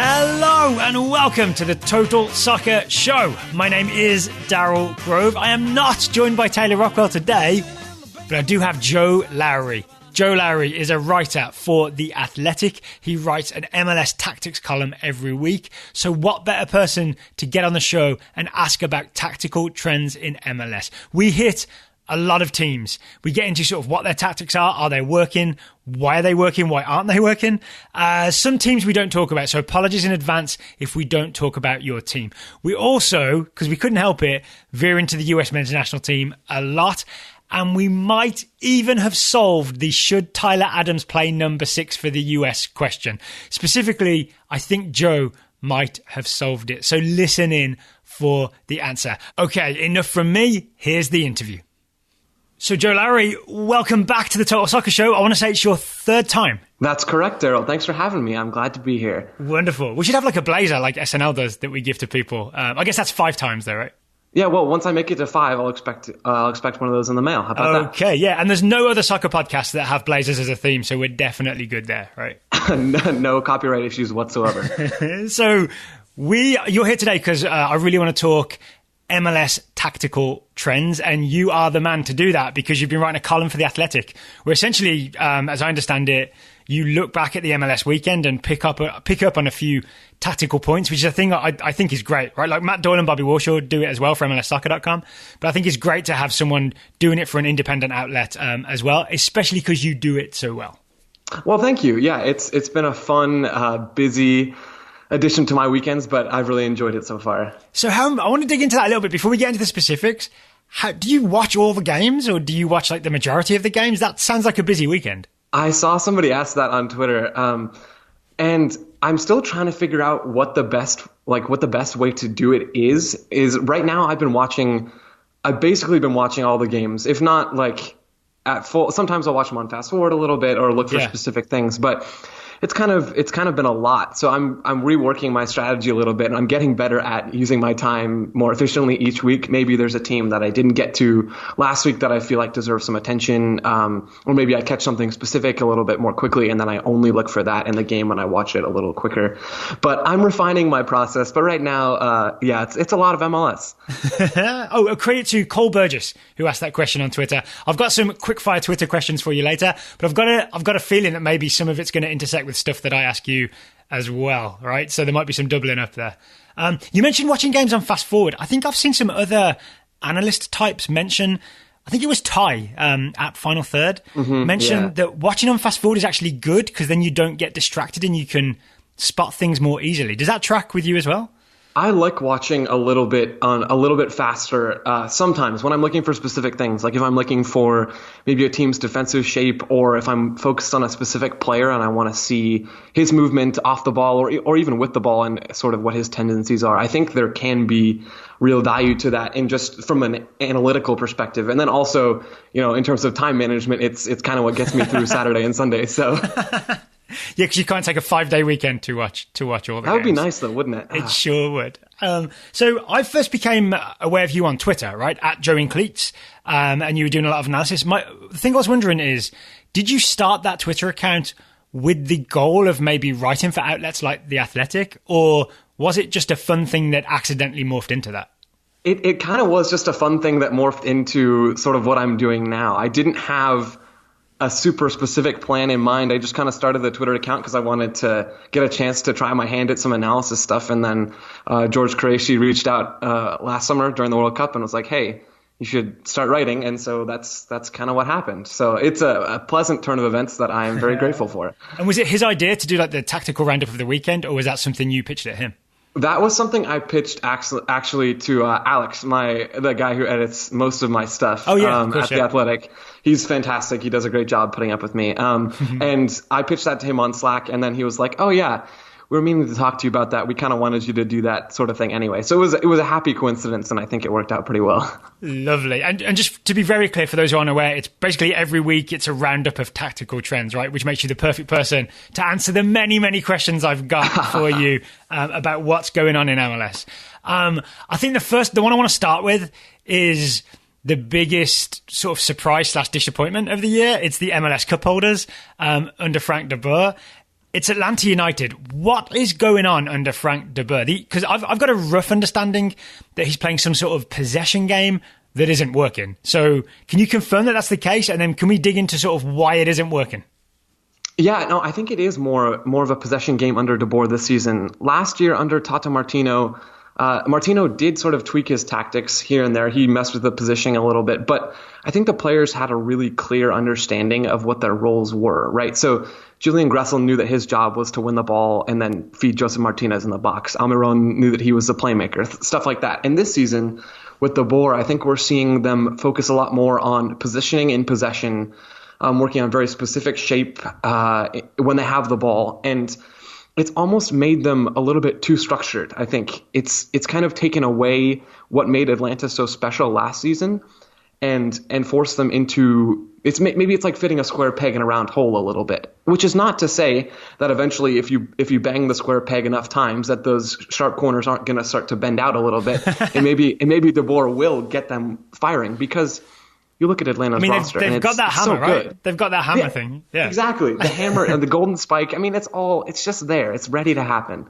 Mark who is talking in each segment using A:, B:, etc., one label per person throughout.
A: Hello and welcome to the Total Soccer Show. My name is Daryl Grove. I am not joined by Taylor Rockwell today, but I do have Joe Lowery. Joe Lowery is a writer for The Athletic. He writes an MLS tactics column every week. So what better person to get on the show and ask about tactical trends in MLS? We hit a lot of teams. We get into sort of what their tactics are. Are they working? Why are they working? Why aren't they working? Some teams we don't talk about. So apologies in advance if we don't talk about your team. We also, because we couldn't help it, veer into the US men's national team a lot. And we might even have solved the should Tyler Adams play number 6 for the US question. Specifically, I think Joe might have solved it. So listen in for the answer. Okay, enough from me. Here's the interview. So Joe Lowery, welcome back to the Total Soccer Show. I want to say it's your third time.
B: That's correct, Daryl. Thanks for having me. I'm glad to be here.
A: Wonderful. We should have like a blazer like SNL does that we give to people. I guess that's 5 times though, right?
B: Yeah, well, once I make it to 5, I'll expect one of those in the mail. How about that?
A: Okay, yeah. And there's no other soccer podcasts that have blazers as a theme, so we're definitely good there, right?
B: No copyright issues whatsoever.
A: So you're here today because I really want to talk MLS tactical trends, and you are the man to do that because you've been writing a column for The Athletic where essentially, as I understand it, you look back at the MLS weekend and pick up on a few tactical points, which is a thing I think is great, right? Like Matt Doyle and Bobby Warshaw do it as well for MLSsoccer.com, but I think it's great to have someone doing it for an independent outlet as well, especially because you do it so well.
B: Well, thank you. Yeah, it's been a fun, busy addition to my weekends, but I've really enjoyed it so far.
A: So I want to dig into that a little bit before we get into the specifics. Do you watch all the games or do you watch like the majority of the games? That sounds like a busy weekend.
B: I saw somebody ask that on Twitter, and I'm still trying to figure out what the best way to do it is right now. I've basically been watching all the games, if not like at full. Sometimes I'll watch them on fast forward a little bit or look for specific things, but it's kind of been a lot. So I'm reworking my strategy a little bit, and I'm getting better at using my time more efficiently each week. Maybe there's a team that I didn't get to last week that I feel like deserves some attention, or maybe I catch something specific a little bit more quickly, and then I only look for that in the game when I watch it a little quicker. But I'm refining my process. But right now, it's a lot of MLS.
A: Oh, a credit to Cole Burgess, who asked that question on Twitter. I've got some quick-fire Twitter questions for you later, but I've got a feeling that maybe some of it's going to intersect with stuff that I ask you as well, right? So there might be some doubling up there. You mentioned watching games on fast forward. I think I've seen some other analyst types mention, I think it was Ty at Final Third, mentioned that watching on fast forward is actually good because then you don't get distracted and you can spot things more easily. Does that track with you as well?
B: I like watching a little bit faster sometimes when I'm looking for specific things. Like if I'm looking for maybe a team's defensive shape, or if I'm focused on a specific player and I want to see his movement off the ball or even with the ball and sort of what his tendencies are. I think there can be real value to that, and just from an analytical perspective. And then also, in terms of time management, it's kind of what gets me through Saturday and Sunday. So.
A: Yeah, because you can't take a 5-day weekend to watch all the games.
B: That would be nice, though, wouldn't it?
A: It sure would. So I first became aware of you on Twitter, right, at Joe in Cleats, and you were doing a lot of analysis. The thing I was wondering is, did you start that Twitter account with the goal of maybe writing for outlets like The Athletic, or was it just a fun thing that accidentally morphed into that?
B: It kind of was just a fun thing that morphed into sort of what I'm doing now. I didn't have a super specific plan in mind. I just kind of started the Twitter account because I wanted to get a chance to try my hand at some analysis stuff. And then George Qureshi reached out last summer during the World Cup and was like, hey, you should start writing. And so that's kind of what happened. So it's a pleasant turn of events that I am very grateful for.
A: And was it his idea to do like the tactical roundup of the weekend, or was that something you pitched at him?
B: That was something I pitched actually to Alex, the guy who edits most of my stuff
A: at
B: The Athletic. He's fantastic. He does a great job putting up with me. And I pitched that to him on Slack, and then he was like, oh, yeah, we were meaning to talk to you about that. We kind of wanted you to do that sort of thing anyway. So it was a happy coincidence, and I think it worked out pretty well.
A: Lovely. And just to be very clear, for those who aren't aware, it's basically every week it's a roundup of tactical trends, right? Which makes you the perfect person to answer the many, many questions I've got for you about what's going on in MLS. I think the one I want to start with is the biggest sort of surprise / disappointment of the year. It's the MLS Cup holders under Frank de Boer. It's Atlanta United. What is going on under Frank de Boer? Because I've got a rough understanding that he's playing some sort of possession game that isn't working. So can you confirm that that's the case? And then can we dig into sort of why it isn't working?
B: Yeah, no, I think it is more of a possession game under de Boer this season. Last year under Tata Martino, Martino did sort of tweak his tactics here and there. He messed with the positioning a little bit, but I think the players had a really clear understanding of what their roles were, right? So Julian Gressel knew that his job was to win the ball and then feed Joseph Martinez in the box. Almiron knew that he was the playmaker, stuff like that. And this season with de Boer, I think we're seeing them focus a lot more on positioning in possession, working on very specific shape when they have the ball. And it's almost made them a little bit too structured. I think it's kind of taken away what made Atlanta so special last season and forced them into maybe it's like fitting a square peg in a round hole a little bit, which is not to say that eventually if you bang the square peg enough times that those sharp corners aren't going to start to bend out a little bit and maybe de Boer will get them firing, because you look at Atlanta's roster.
A: They've got that hammer,
B: so
A: right?
B: Good.
A: They've got that hammer thing. Yeah,
B: exactly. The hammer and the golden spike. I mean, it's just there. It's ready to happen.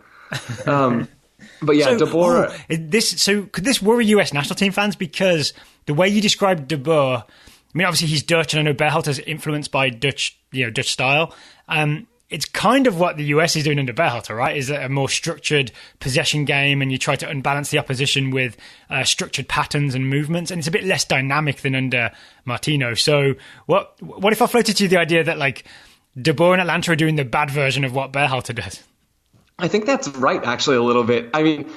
B: But yeah, de Boer.
A: Could this worry US national team fans? Because the way you described de Boer, I mean, obviously he's Dutch, and I know Berhalter's influenced by Dutch style. It's kind of what the US is doing under Berhalter, right? Is a more structured possession game, and you try to unbalance the opposition with structured patterns and movements, and it's a bit less dynamic than under Martino. So what if I floated to you the idea that like de Boer and Atlanta are doing the bad version of what Berhalter does?
B: I think that's right, actually, a little bit. I mean,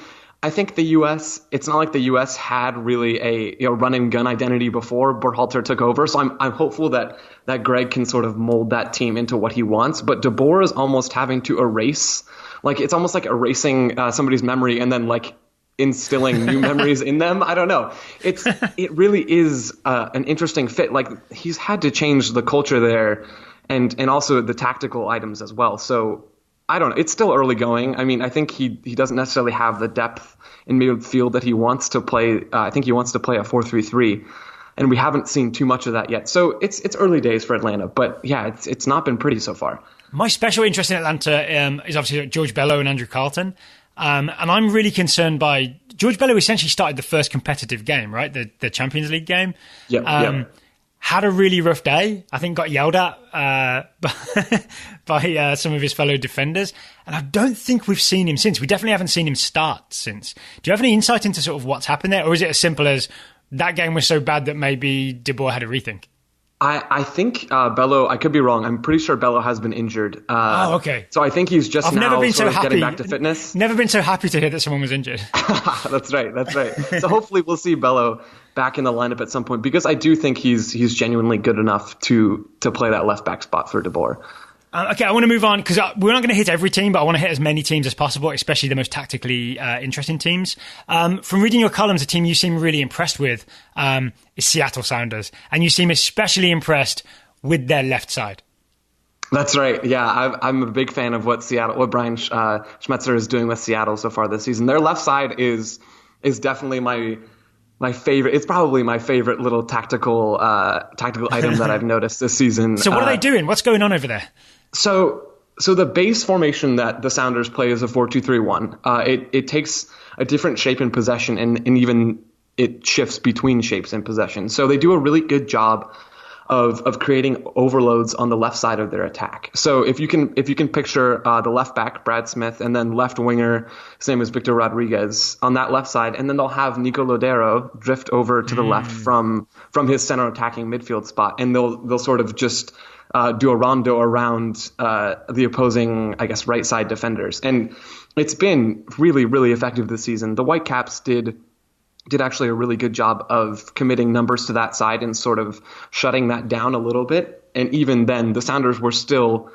B: I think the U.S., it's not like the U.S. had really a run and gun identity before Berhalter took over. So I'm hopeful that Greg can sort of mold that team into what he wants. But de Boer is almost having to erase, like it's almost like erasing somebody's memory and then like instilling new memories in them. I don't know. It really is an interesting fit. Like he's had to change the culture there and also the tactical items as well. So I don't know. It's still early going. I mean, I think he doesn't necessarily have the depth in midfield that he wants to play. I think he wants to play a 4-3-3, and we haven't seen too much of that yet. So it's early days for Atlanta, but yeah, it's not been pretty so far. My
A: special interest in Atlanta is obviously George Bello and Andrew Carlton, and I'm really concerned by George Bello. Essentially started the first competitive game, right? The Champions League game.
B: Yeah.
A: Had a really rough day. I think got yelled at by some of his fellow defenders. And I don't think we've seen him since. We definitely haven't seen him start since. Do you have any insight into sort of what's happened there? Or is it as simple as that game was so bad that maybe de Boer had a rethink?
B: I think Bello, I could be wrong. I'm pretty sure Bello has been injured.
A: Okay.
B: So I think he's just getting back to fitness.
A: Never been so happy to hear that someone was injured.
B: That's right. So hopefully we'll see Bello back in the lineup at some point, because I do think he's genuinely good enough to play that left back spot for de Boer.
A: Okay, I want to move on because we're not going to hit every team, but I want to hit as many teams as possible, especially the most tactically interesting teams. From reading your columns, a team you seem really impressed with is Seattle Sounders, and you seem especially impressed with their left side.
B: That's right. Yeah, I'm a big fan of what Brian Schmetzer is doing with Seattle so far this season. Their left side is definitely my favorite. It's probably my favorite little tactical item that I've noticed this season.
A: So what are they doing? What's going on over there?
B: So the base formation that the Sounders play is a 4-2-3-1. It takes a different shape in possession, and even it shifts between shapes in possession. So they do a really good job of creating overloads on the left side of their attack. So if you can picture the left back, Brad Smith, and then left winger, his name is Victor Rodriguez, on that left side, and then they'll have Nico Lodero drift over to the left from his center attacking midfield spot, and they'll sort of just do a rondo around the opposing, I guess, right side defenders. And it's been really, really effective this season. The Whitecaps did actually a really good job of committing numbers to that side and sort of shutting that down a little bit. And even then, the Sounders were still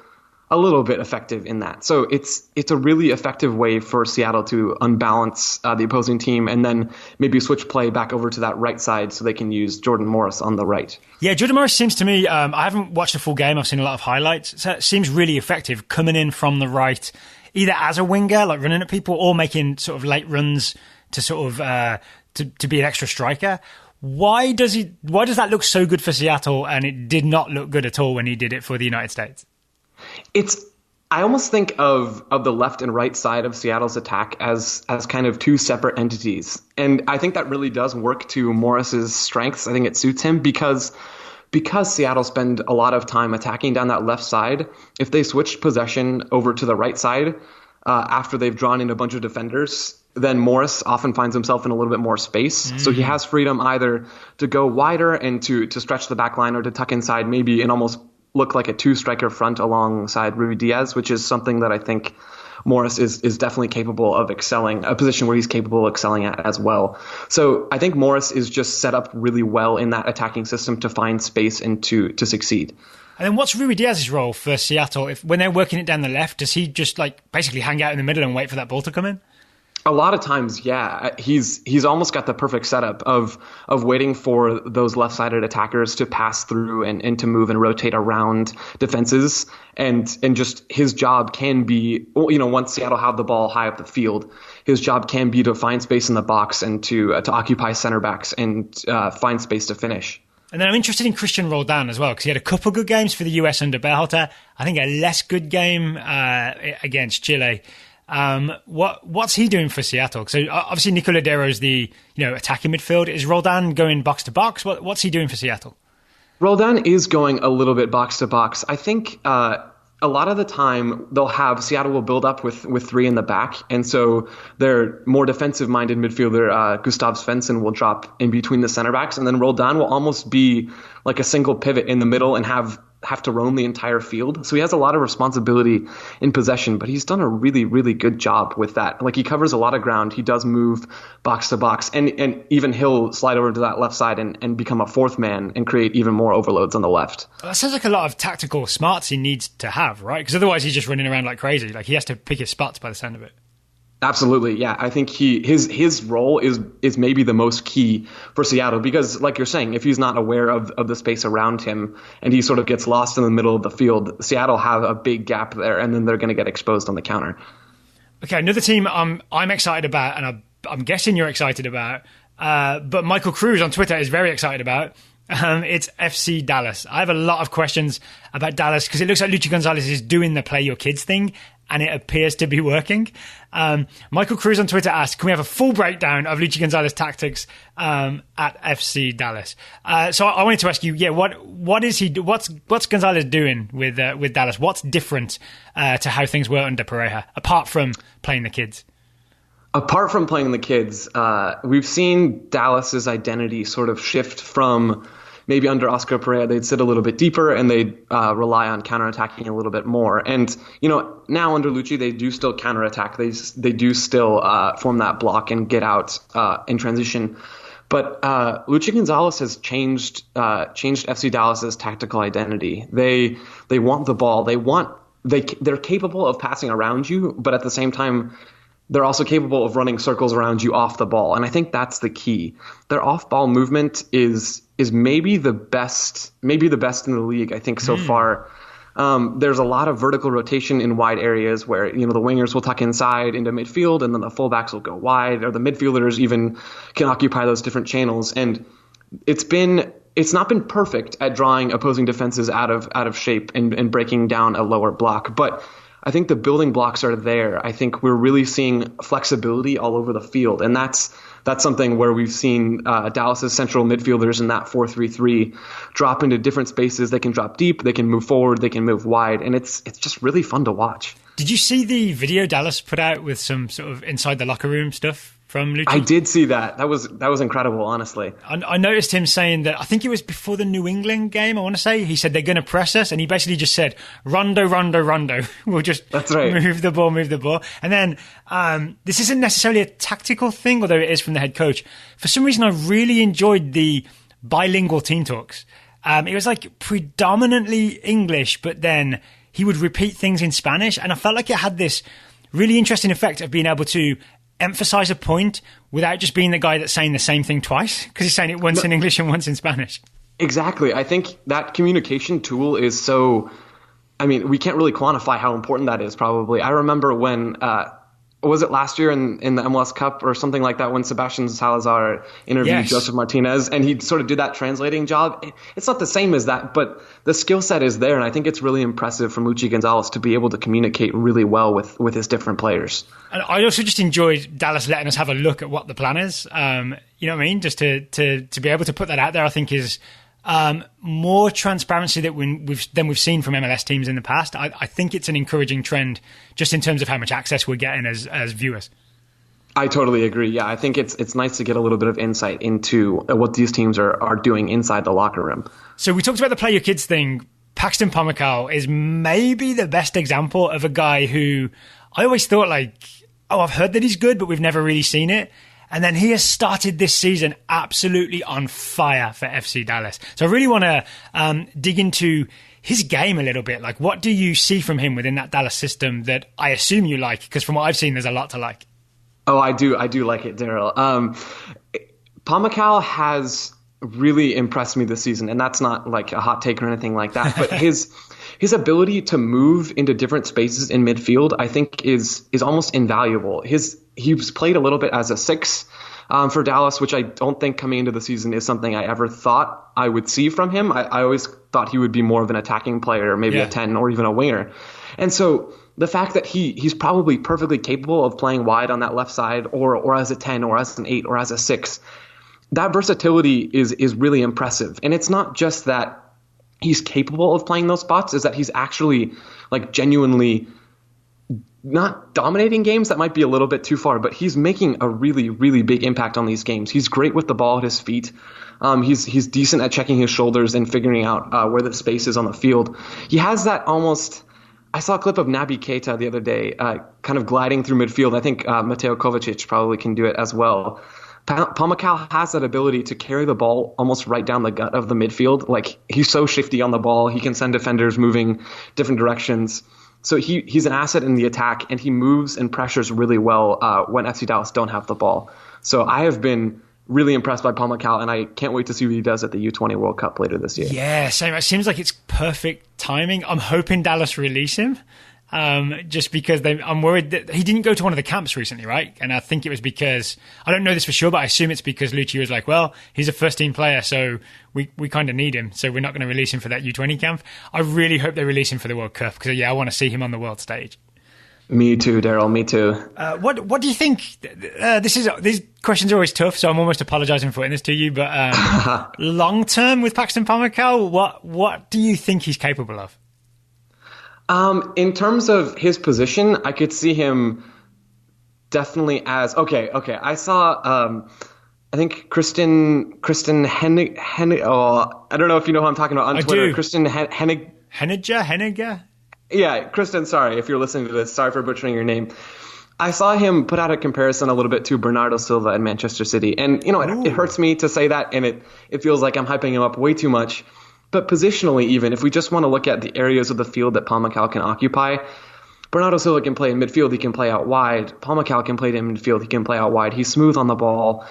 B: a little bit effective in that. So it's a really effective way for Seattle to unbalance the opposing team and then maybe switch play back over to that right side so they can use Jordan Morris on the right.
A: Yeah, Jordan Morris seems to me, I haven't watched the full game, I've seen a lot of highlights. So it seems really effective coming in from the right, either as a winger, like running at people, or making sort of late runs to sort of to be an extra striker. Why does that look so good for Seattle and it did not look good at all when he did it for the United States?
B: It's I almost think of the left and right side of Seattle's attack as kind of two separate entities. And I think that really does work to Morris's strengths. I think it suits him because Seattle spend a lot of time attacking down that left side. If they switch possession over to the right side after they've drawn in a bunch of defenders, then Morris often finds himself in a little bit more space. So he has freedom either to go wider and to stretch the back line or to tuck inside maybe and almost look like a two-striker front alongside Ruidíaz, which is something that I think Morris is definitely capable of excelling, a position where he's capable of excelling at as well. So I think Morris is just set up really well in that attacking system to find space and to succeed.
A: And then what's Ruidíaz's role for Seattle? When they're working it down the left, does he just like basically hang out in the middle and wait for that ball to come in?
B: A lot of times, yeah. He's almost got the perfect setup of waiting for those left-sided attackers to pass through and to move and rotate around defenses. And just his job can be, once Seattle have the ball high up the field, his job can be to find space in the box and to occupy center backs and find space to finish.
A: And then I'm interested in Christian Roldan as well, because he had a couple good games for the US under Berhalter. I think a less good game against Chile. What's he doing for Seattle? So obviously Nico Lodeiro's the attacking midfield. Is Roldan going box to box? What's he doing for Seattle?
B: Roldan is going a little bit box to box. I think a lot of the time Seattle will build up with three in the back, and so their more defensive minded midfielder Gustav Svensson will drop in between the center backs, and then Roldan will almost be like a single pivot in the middle and have to roam the entire field. So he has a lot of responsibility in possession, but he's done a really, really good job with that. Like, he covers a lot of ground. He does move box to box, and even he'll slide over to that left side and become a fourth man and create even more overloads on the left.
A: Well, that sounds like a lot of tactical smarts he needs to have, right? Because otherwise he's just running around like crazy. Like, he has to pick his spots by the sound of it.
B: Absolutely, yeah. I think his role is maybe the most key for Seattle because, like you're saying, if he's not aware of the space around him and he sort of gets lost in the middle of the field, Seattle have a big gap there, and then they're going to get exposed on the counter. Okay,
A: another team I'm excited about, and I'm guessing you're excited about, but Michael Cruz on Twitter is very excited about. It's FC Dallas. I have a lot of questions about Dallas because it looks like Luchi Gonzalez is doing the play your kids thing, and it appears to be working. Michael Cruz on Twitter asked, can we have a full breakdown of Luchi Gonzalez tactics at FC Dallas? So I wanted to ask you, what's Gonzalez doing with Dallas? What's different to how things were under Pareja, apart from playing the kids?
B: Apart from playing the kids, we've seen Dallas's identity sort of shift from maybe under Oscar Pereira, they'd sit a little bit deeper and they'd rely on counterattacking a little bit more. And, now under Luchi, they do still counterattack. They do still form that block and get out in transition. But Luchi Gonzalez has changed FC Dallas's tactical identity. They want the ball. They're capable of passing around you, but at the same time, they're also capable of running circles around you off the ball. And I think that's the key. Their off-ball movement is maybe the best in the league, I think, so far. There's a lot of vertical rotation in wide areas where, the wingers will tuck inside into midfield and then the fullbacks will go wide, or the midfielders even can occupy those different channels. And it's not been perfect at drawing opposing defenses out of shape and breaking down a lower block. But I think the building blocks are there. I think we're really seeing flexibility all over the field, and that's something where we've seen Dallas's central midfielders in that 4-3-3 drop into different spaces. They can drop deep, they can move forward, they can move wide, and it's just really fun to watch.
A: Did you see the video Dallas put out with some sort of inside the locker room stuff from Luchi?
B: I did see that. That was incredible, honestly.
A: I noticed him saying that, I think it was before the New England game, I want to say. He said they're going to press us, and he basically just said, rondo, rondo, rondo. We'll just
B: That's right.
A: move the ball. And then this isn't necessarily a tactical thing, although it is from the head coach. For some reason, I really enjoyed the bilingual team talks. It was like predominantly English, but then he would repeat things in Spanish, and I felt like it had this really interesting effect of being able to emphasize a point without just being the guy that's saying the same thing twice, because he's saying it once in English and once in Spanish.
B: Exactly. I think that communication tool is so, we can't really quantify how important that is, probably. I remember when was it last year in the MLS Cup or something like that when Sebastian Salazar interviewed Joseph Martinez, and he sort of did that translating job. It's not the same as that, but the skill set is there, and I think it's really impressive from Luchi Gonzalez to be able to communicate really well with his different players. And
A: I also just enjoyed Dallas letting us have a look at what the plan is. You know what I mean? Just to be able to put that out there, I think is more transparency than we've seen from MLS teams in the past. I think it's an encouraging trend just in terms of how much access we're getting as viewers.
B: I totally agree. Yeah, I think it's nice to get a little bit of insight into what these teams are doing inside the locker room.
A: So we talked about the play your kids thing. Paxton Pomykal is maybe the best example of a guy who I always thought I've heard that he's good, but we've never really seen it. And then he has started this season absolutely on fire for FC Dallas. So I really want to dig into his game a little bit. Like, what do you see from him within that Dallas system that I assume you like? Because from what I've seen, there's a lot to like.
B: Oh, I do like it, Daryl. Pomykal has really impressed me this season, and that's not like a hot take or anything like that. But his ability to move into different spaces in midfield, I think, is almost invaluable. He's played a little bit as a 6 for Dallas, which I don't think coming into the season is something I ever thought I would see from him. I always thought he would be more of an attacking player, maybe a 10 or even a winger. And so the fact that he's probably perfectly capable of playing wide on that left side or as a 10 or as an 8 or as a 6, that versatility is really impressive. And it's not just that he's capable of playing those spots, is that he's actually like genuinely not dominating games. That might be a little bit too far, but he's making a really, really big impact on these games. He's great with the ball at his feet. He's decent at checking his shoulders and figuring out where the space is on the field. He has that almost. I saw a clip of Naby Keita the other day, kind of gliding through midfield. I think Mateo Kovacic probably can do it as well. Pomykal has that ability to carry the ball almost right down the gut of the midfield. Like, he's so shifty on the ball. He can send defenders moving different directions. So he's an asset in the attack, and he moves and pressures really well when FC Dallas don't have the ball. So I have been really impressed by Pomykal, and I can't wait to see what he does at the U20 World Cup later this year.
A: Yeah, same. It seems like it's perfect timing. I'm hoping Dallas release him. Just because I'm worried that he didn't go to one of the camps recently, right? And I think it was because, I don't know this for sure, but I assume it's because Lucci was like, well, he's a first-team player, so we kind of need him, so we're not going to release him for that U20 camp. I really hope they release him for the World Cup, because, yeah, I want to see him on the world stage.
B: Me too, Daryl, me too.
A: What do you think? These questions are always tough, so I'm almost apologising for putting this to you, but long-term with Paxton Pomykal, what do you think he's capable of?
B: In terms of his position, I could see him definitely as okay. I saw I think Kristen Hennig. Oh, I don't know if you know who I'm talking about on Twitter. Kristen
A: Henniger.
B: Yeah, Kristen. Sorry if you're listening to this. Sorry for butchering your name. I saw him put out a comparison a little bit to Bernardo Silva in Manchester City, and it hurts me to say that, and it feels like I'm hyping him up way too much. But positionally, even if we just want to look at the areas of the field that Pomykal can occupy, Bernardo Silva can play in midfield. He can play out wide. Pomykal can play in midfield. He can play out wide. He's smooth on the ball.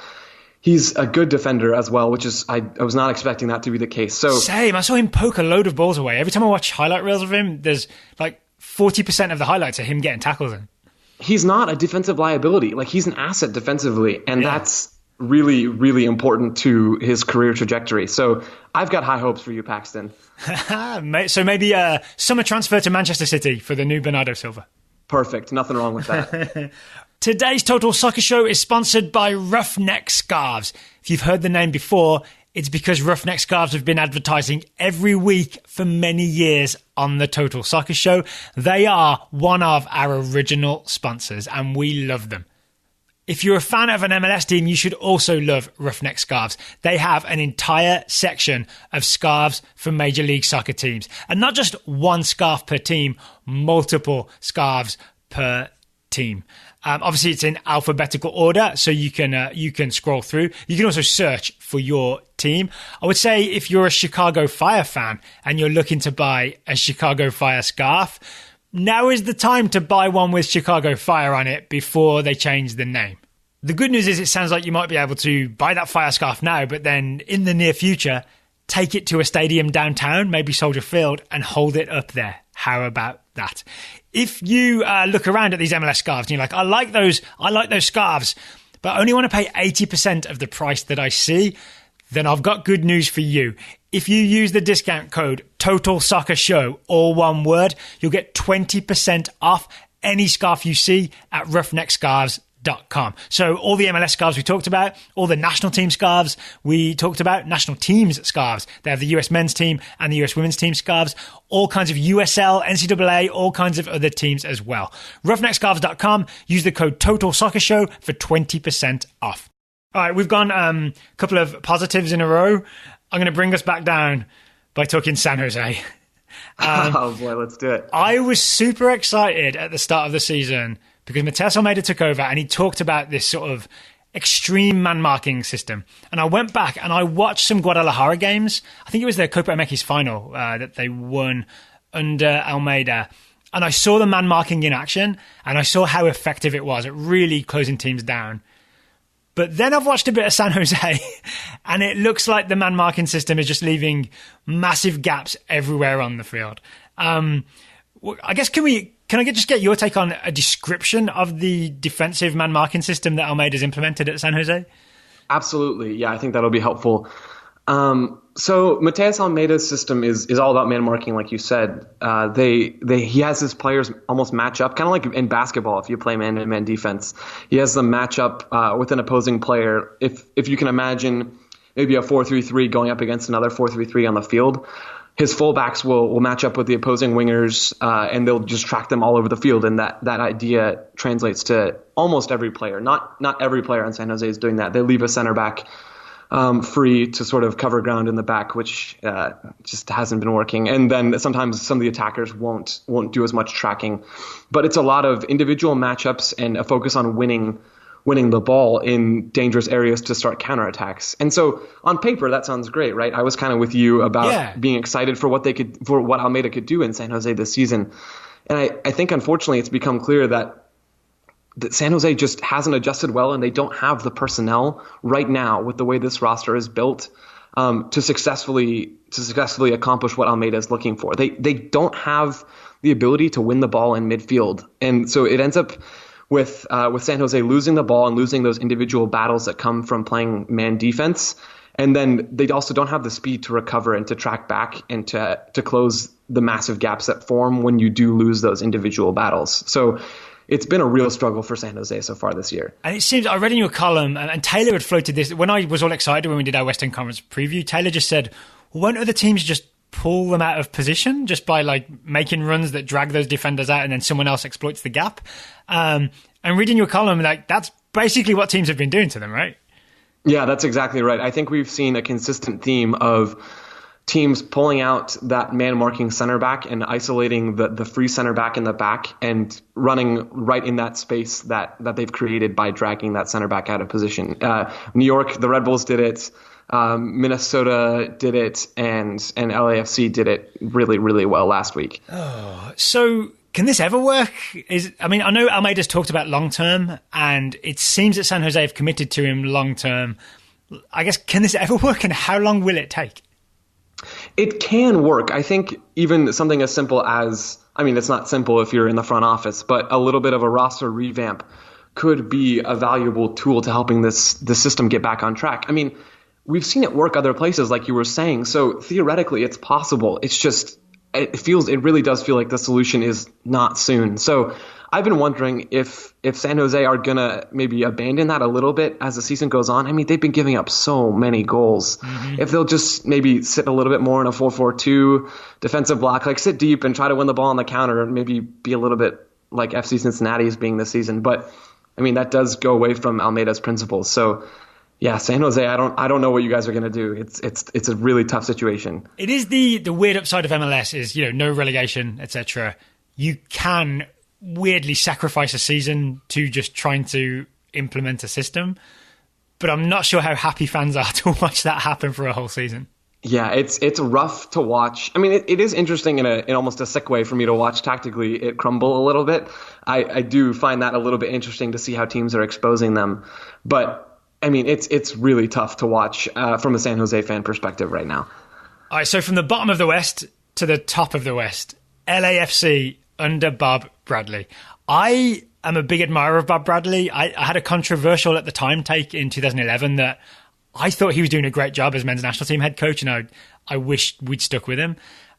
B: He's a good defender as well, which is I was not expecting that to be the case. So
A: same. I saw him poke a load of balls away. Every time I watch highlight reels of him, there's like 40% of the highlights are him getting tackles in.
B: He's not a defensive liability. Like, he's an asset defensively, and that's really, really important to his career trajectory. So I've got high hopes for you, Paxton.
A: So maybe a summer transfer to Manchester City for the new Bernardo Silva.
B: Perfect. Nothing wrong with that.
A: Today's Total Soccer Show is sponsored by Roughneck Scarves. If you've heard the name before, it's because Roughneck Scarves have been advertising every week for many years on the Total Soccer Show. They are one of our original sponsors, and we love them. If you're a fan of an MLS team, you should also love Roughneck Scarves. They have an entire section of scarves for Major League Soccer teams. And not just one scarf per team, multiple scarves per team. Obviously, it's in alphabetical order, so you can scroll through. You can also search for your team. I would say if you're a Chicago Fire fan and you're looking to buy a Chicago Fire scarf, now is the time to buy one with Chicago Fire on it before they change the name. The good news is it sounds like you might be able to buy that Fire scarf now, but then in the near future, take it to a stadium downtown, maybe Soldier Field, and hold it up there. How about that? if you look around at these MLS scarves and you're like, I like those scarves, but I only want to pay 80% of the price that I see, then I've got good news for you. If you use the discount code Total Soccer Show, all one word, you'll get 20% off any scarf you see at roughneckscarves.com. So all the MLS scarves we talked about, all the national team scarves we talked about, national teams scarves. They have the US men's team and the US women's team scarves, all kinds of USL, NCAA, all kinds of other teams as well. Roughneckscarves.com. Use the code Total Soccer Show for 20% off. All right, we've gone a couple of positives in a row. I'm going to bring us back down by talking San Jose.
B: Oh boy, let's do it.
A: I was super excited at the start of the season because Mateus Almeida took over and he talked about this sort of extreme man-marking system. And I went back and I watched some Guadalajara games. I think it was their Copa MX final that they won under Almeida. And I saw the man-marking in action and I saw how effective it was at really closing teams down. But then I've watched a bit of San Jose and it looks like the man-marking system is just leaving massive gaps everywhere on the field. I guess can I just get your take on a description of the defensive man-marking system that Almeida's implemented at San Jose?
B: Absolutely. Yeah, I think that'll be helpful. So Mateus Almeida's system is all about man marking, like you said. He has his players almost match up, kind of like in basketball. If you play man-to-man defense, he has them match up with an opposing player. If you can imagine maybe a 4-3-3 going up against another 4-3-3 on the field, his fullbacks will match up with the opposing wingers, and they'll just track them all over the field. And that idea translates to almost every player. Not every player on San Jose is doing that. They leave a center back free to sort of cover ground in the back, which just hasn't been working. And then sometimes some of the attackers won't do as much tracking. But it's a lot of individual matchups and a focus on winning the ball in dangerous areas to start counterattacks. And so on paper, that sounds great, right? I was kind of with you about being excited for what Almeida could do in San Jose this season. And I think, unfortunately, it's become clear that San Jose just hasn't adjusted well, and they don't have the personnel right now with the way this roster is built to successfully accomplish what Almeida is looking for. They don't have the ability to win the ball in midfield, and so it ends up with San Jose losing the ball and losing those individual battles that come from playing man defense, and then they also don't have the speed to recover and to track back and to close the massive gaps that form when you do lose those individual battles. So it's been a real struggle for San Jose so far this year. And
A: it seems, I read in your column, and Taylor had floated this, when I was all excited when we did our Western Conference preview, Taylor just said, well, won't other teams just pull them out of position just by like making runs that drag those defenders out and then someone else exploits the gap? And reading your column, like that's basically what teams have been doing to them, right?
B: Yeah, that's exactly right. I think we've seen a consistent theme of teams pulling out that man-marking center back and isolating the free center back in the back and running right in that space that they've created by dragging that center back out of position. New York, the Red Bulls did it. Minnesota did it, and LAFC did it really, really well last week.
A: Oh, so can this ever work? I know Almeida's talked about long-term, and it seems that San Jose have committed to him long-term. I guess, can this ever work, and how long will it take?
B: It can work. I think even something as simple as, it's not simple if you're in the front office, but a little bit of a roster revamp could be a valuable tool to helping the system get back on track. We've seen it work other places, like you were saying. So theoretically, it's possible. It's just, it really does feel like the solution is not soon. So I've been wondering if San Jose are going to maybe abandon that a little bit as the season goes on. They've been giving up so many goals. Mm-hmm. If they'll just maybe sit a little bit more in a 4-4-2 defensive block, like sit deep and try to win the ball on the counter and maybe be a little bit like FC Cincinnati is being this season. But, that does go away from Almeida's principles. So, yeah, San Jose, I don't know what you guys are going to do. It's a really tough situation.
A: It is the weird upside of MLS is, no relegation, etc. You can weirdly sacrifice a season to just trying to implement a system, but I'm not sure how happy fans are to watch that happen for a whole season.
B: Yeah, it's rough to watch. It is interesting in almost a sick way for me to watch tactically it crumble a little bit. I do find that a little bit interesting to see how teams are exposing them, but it's really tough to watch from a San Jose fan perspective right now. All
A: right, so from the bottom of the West to the top of the West, LAFC under Bob Bradley. I am a big admirer of Bob Bradley. I had a controversial at the time take in 2011 that I thought he was doing a great job as men's national team head coach, and I wish we'd stuck with him.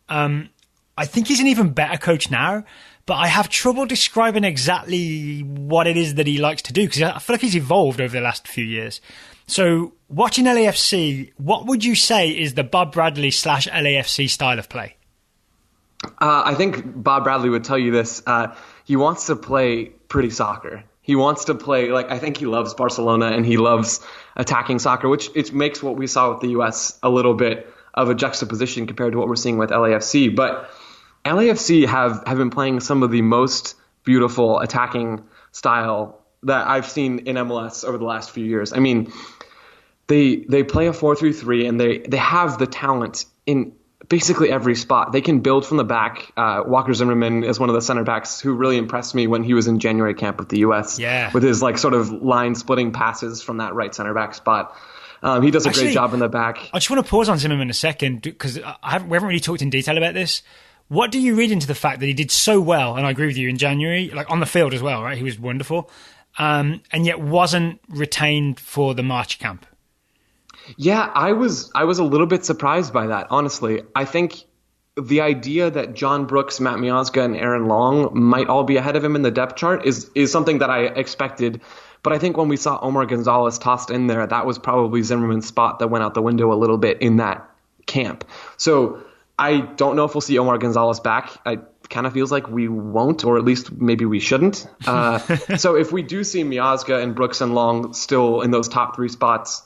A: I think he's an even better coach now, but I have trouble describing exactly what it is that he likes to do because I feel like he's evolved over the last few years. So watching LAFC, what would you say is the Bob Bradley / LAFC style of play?
B: I think Bob Bradley would tell you this. He wants to play pretty soccer. He wants to play, like, I think he loves Barcelona and he loves attacking soccer, which it makes what we saw with the U.S. a little bit of a juxtaposition compared to what we're seeing with LAFC. But LAFC have been playing some of the most beautiful attacking style that I've seen in MLS over the last few years. I mean, they play a 4-3-3 and they have the talent in basically every spot. They can build from the back. Walker Zimmerman is one of the center backs who really impressed me when he was in January camp with the U.S.
A: Yeah.
B: With his like sort of line splitting passes from that right center back spot. He does a great job in the back.
A: I just want to pause on Zimmerman a second because we haven't really talked in detail about this. What do you read into the fact that he did so well, and I agree with you, in January, like on the field as well, right? He was wonderful, and yet wasn't retained for the March camp?
B: Yeah, I was a little bit surprised by that, honestly. I think the idea that John Brooks, Matt Miazga, and Aaron Long might all be ahead of him in the depth chart is something that I expected. But I think when we saw Omar Gonzalez tossed in there, that was probably Zimmerman's spot that went out the window a little bit in that camp. So I don't know if we'll see Omar Gonzalez back. It kind of feels like we won't, or at least maybe we shouldn't. So if we do see Miazga and Brooks and Long still in those top three spots,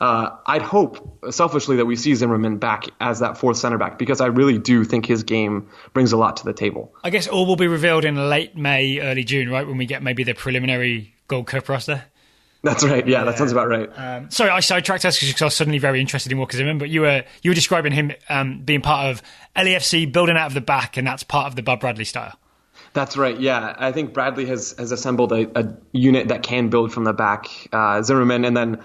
B: I'd hope selfishly that we see Zimmerman back as that fourth center back because I really do think his game brings a lot to the table.
A: I guess all will be revealed in late May, early June, right? When we get maybe the preliminary Gold Cup roster.
B: That's right. Yeah, that sounds about right.
A: Sorry, I sidetracked us because I was suddenly very interested in Walker Zimmerman, but you were describing him being part of LAFC, building out of the back, and that's part of the Bob Bradley style.
B: That's right. Yeah, I think Bradley has assembled a unit that can build from the back. Zimmerman and then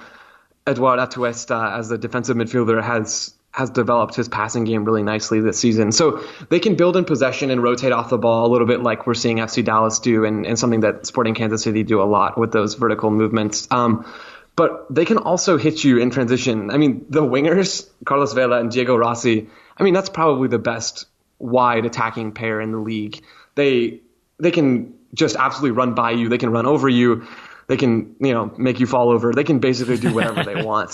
B: Eduard Atuesta as the defensive midfielder has developed his passing game really nicely this season. So they can build in possession and rotate off the ball a little bit like we're seeing FC Dallas do and something that Sporting Kansas City do a lot with those vertical movements. But they can also hit you in transition. I mean, the wingers, Carlos Vela and Diego Rossi, I mean, that's probably the best wide attacking pair in the league. They can just absolutely run by you. They can run over you. They can, make you fall over. They can basically do whatever they want.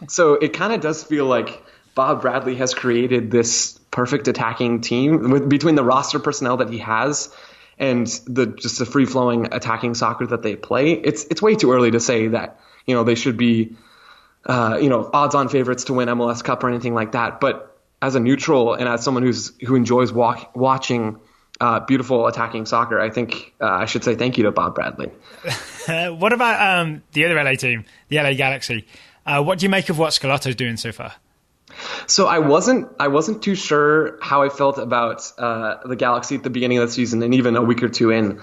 B: So it kind of does feel like Bob Bradley has created this perfect attacking team between the roster personnel that he has and just the free-flowing attacking soccer that they play. It's way too early to say that, they should be, odds-on favorites to win MLS Cup or anything like that. But as a neutral and as someone who enjoys watching beautiful attacking soccer, I think I should say thank you to Bob Bradley.
A: What about the other LA team, the LA Galaxy? What do you make of what Schelotto's doing so far?
B: So I wasn't too sure how I felt about the Galaxy at the beginning of the season and even a week or two in.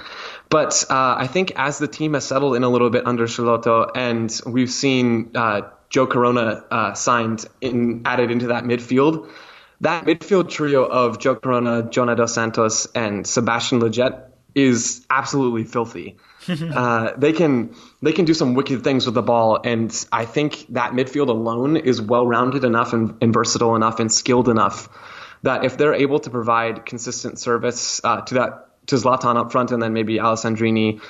B: But I think as the team has settled in a little bit under Schelotto and we've seen Joe Corona added into that midfield trio of Joe Corona, Jonah Dos Santos, and Sebastian Lletget is absolutely filthy. They can do some wicked things with the ball, and I think that midfield alone is well-rounded enough and versatile enough and skilled enough that if they're able to provide consistent service to Zlatan up front and then maybe Alessandrini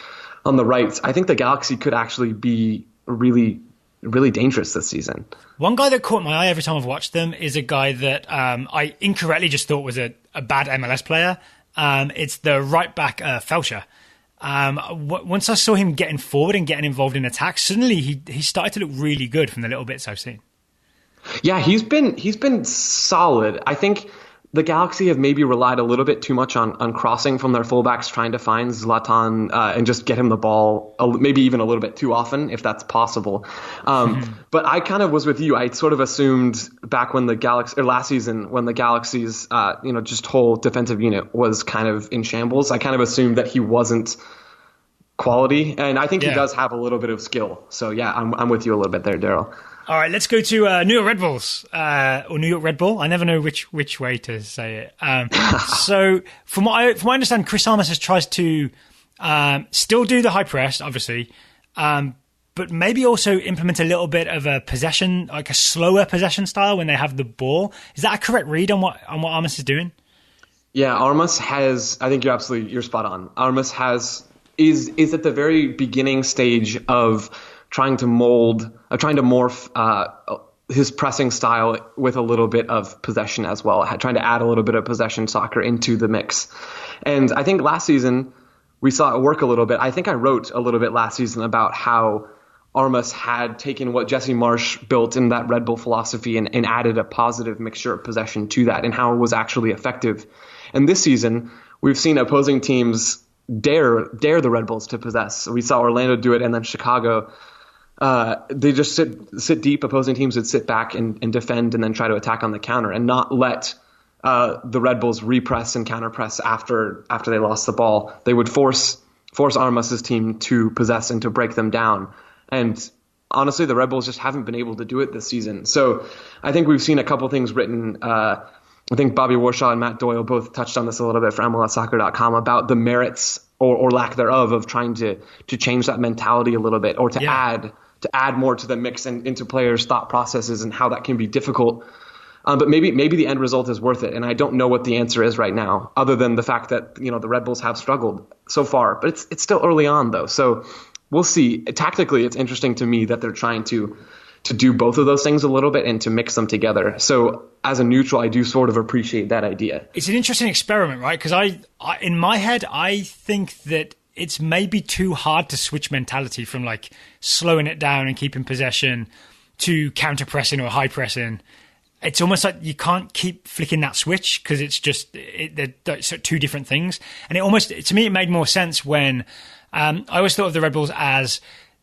B: on the right, I think the Galaxy could actually be really, really dangerous this season.
A: One guy that caught my eye every time I've watched them is a guy that I incorrectly just thought was a bad MLS player. It's the right back, Felcher. Once I saw him getting forward and getting involved in attacks, suddenly he started to look really good from the little bits I've seen.
B: Yeah, he's been solid. I think the Galaxy have maybe relied a little bit too much on crossing from their fullbacks, trying to find Zlatan and just get him the ball, maybe even a little bit too often, if that's possible. But I kind of was with you. I sort of assumed back when last season, when the Galaxy's, just whole defensive unit was kind of in shambles, I kind of assumed that he wasn't quality, and I think he
A: Yeah.
B: does have a little bit of skill. So yeah, I'm with you a little bit there, Daryl.
A: All right, let's go to New York Red Bulls, or New York Red Bull. I never know which way to say it. So from what I understand, Chris Armas has tried to still do the high press, obviously, but maybe also implement a little bit of a possession, like a slower possession style when they have the ball. Is that a correct read on what Armas is doing?
B: Yeah, Armas has. I think you're spot on. Armas is at the very beginning stage of trying to morph his pressing style with a little bit of possession as well, trying to add a little bit of possession soccer into the mix. And I think last season we saw it work a little bit. I think I wrote a little bit last season about how Armas had taken what Jesse Marsch built in that Red Bull philosophy and added a positive mixture of possession to that, and how it was actually effective. And this season, we've seen opposing teams dare the Red Bulls to possess. We saw Orlando do it, and then Chicago. They just sit deep. Opposing teams would sit back and defend, and then try to attack on the counter, and not let the Red Bulls repress and counterpress after they lost the ball. They would force Armas's team to possess and to break them down. And honestly, the Red Bulls just haven't been able to do it this season. So I think we've seen a couple things written. I think Bobby Warshaw and Matt Doyle both touched on this a little bit for MLSsoccer.com about the merits or lack thereof of trying to change that mentality a little bit, or to add more to the mix and into players' thought processes, and how that can be difficult. But maybe the end result is worth it. And I don't know what the answer is right now, other than the fact that, the Red Bulls have struggled so far. But it's still early on, though. So we'll see. Tactically, it's interesting to me that they're trying to do both of those things a little bit and to mix them together. So as a neutral, I do sort of appreciate that idea.
A: It's an interesting experiment, right? Because I in my head, I think that it's maybe too hard to switch mentality from like slowing it down and keeping possession to counter pressing or high pressing. It's almost like you can't keep flicking that switch, because it's just they're two different things. And to me, it made more sense when I always thought of the Red Bulls as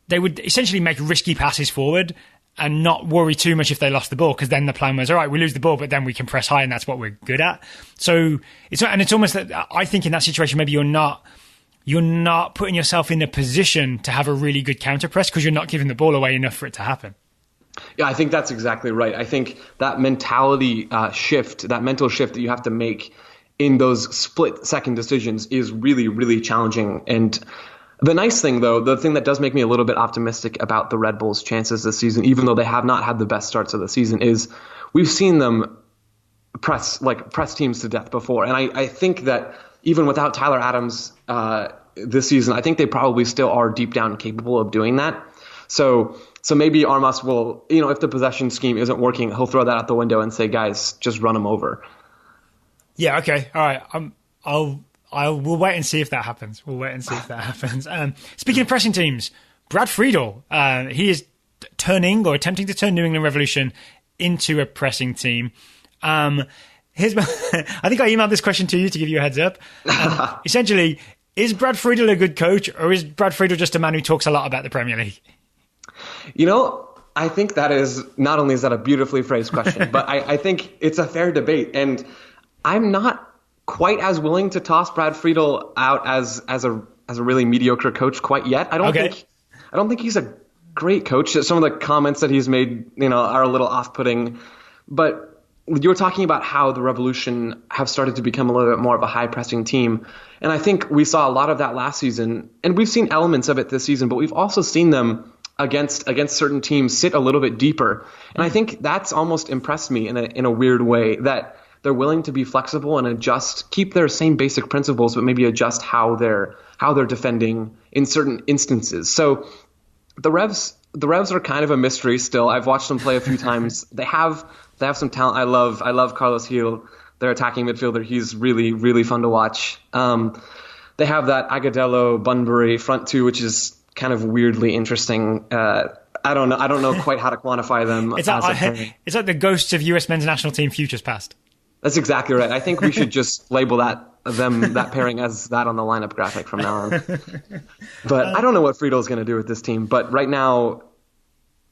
A: they would essentially make risky passes forward and not worry too much if they lost the ball, because then the plan was, all right, we lose the ball, but then we can press high, and that's what we're good at. So it's almost that I think in that situation, maybe you're not putting yourself in a position to have a really good counter press, because you're not giving the ball away enough for it to happen.
B: Yeah, I think that's exactly right. I think that mentality shift, that mental shift that you have to make in those split-second decisions is really, really challenging. And the nice thing, though, the thing that does make me a little bit optimistic about the Red Bulls' chances this season, even though they have not had the best starts of the season, is we've seen them press teams to death before. And I think that even without Tyler Adams this season, I think they probably still are deep down capable of doing that. So maybe Armas will, if the possession scheme isn't working, he'll throw that out the window and say, guys, just run them over.
A: Yeah, okay. All right. We'll wait and see if that happens. Speaking of pressing teams, Brad Friedel, he is turning or attempting to turn New England Revolution into a pressing team. I think I emailed this question to you to give you a heads up. Essentially, is Brad Friedel a good coach, or is Brad Friedel just a man who talks a lot about the Premier League?
B: I think that is, not only is that a beautifully phrased question, but I think it's a fair debate. And I'm not quite as willing to toss Brad Friedel out as a really mediocre coach quite yet. I don't think he's a great coach. Some of the comments that he's made, are a little off-putting. But you were talking about how the Revolution have started to become a little bit more of a high-pressing team. And I think we saw a lot of that last season, and we've seen elements of it this season, but we've also seen them against certain teams sit a little bit deeper. And I think that's almost impressed me in a weird way, that they're willing to be flexible and adjust, keep their same basic principles, but maybe adjust how they're defending in certain instances. So the Revs are kind of a mystery still. I've watched them play a few times. They have some talent. I love Carlos Gil, their attacking midfielder. He's really, really fun to watch. They have that Agudelo Bunbury front two, which is kind of weirdly interesting. I don't know quite how to quantify them.
A: It's like the ghosts of US men's national team futures past.
B: That's exactly right. I think we should just label that pairing as that on the lineup graphic from now on. But I don't know what Friedel's going to do with this team. But right now,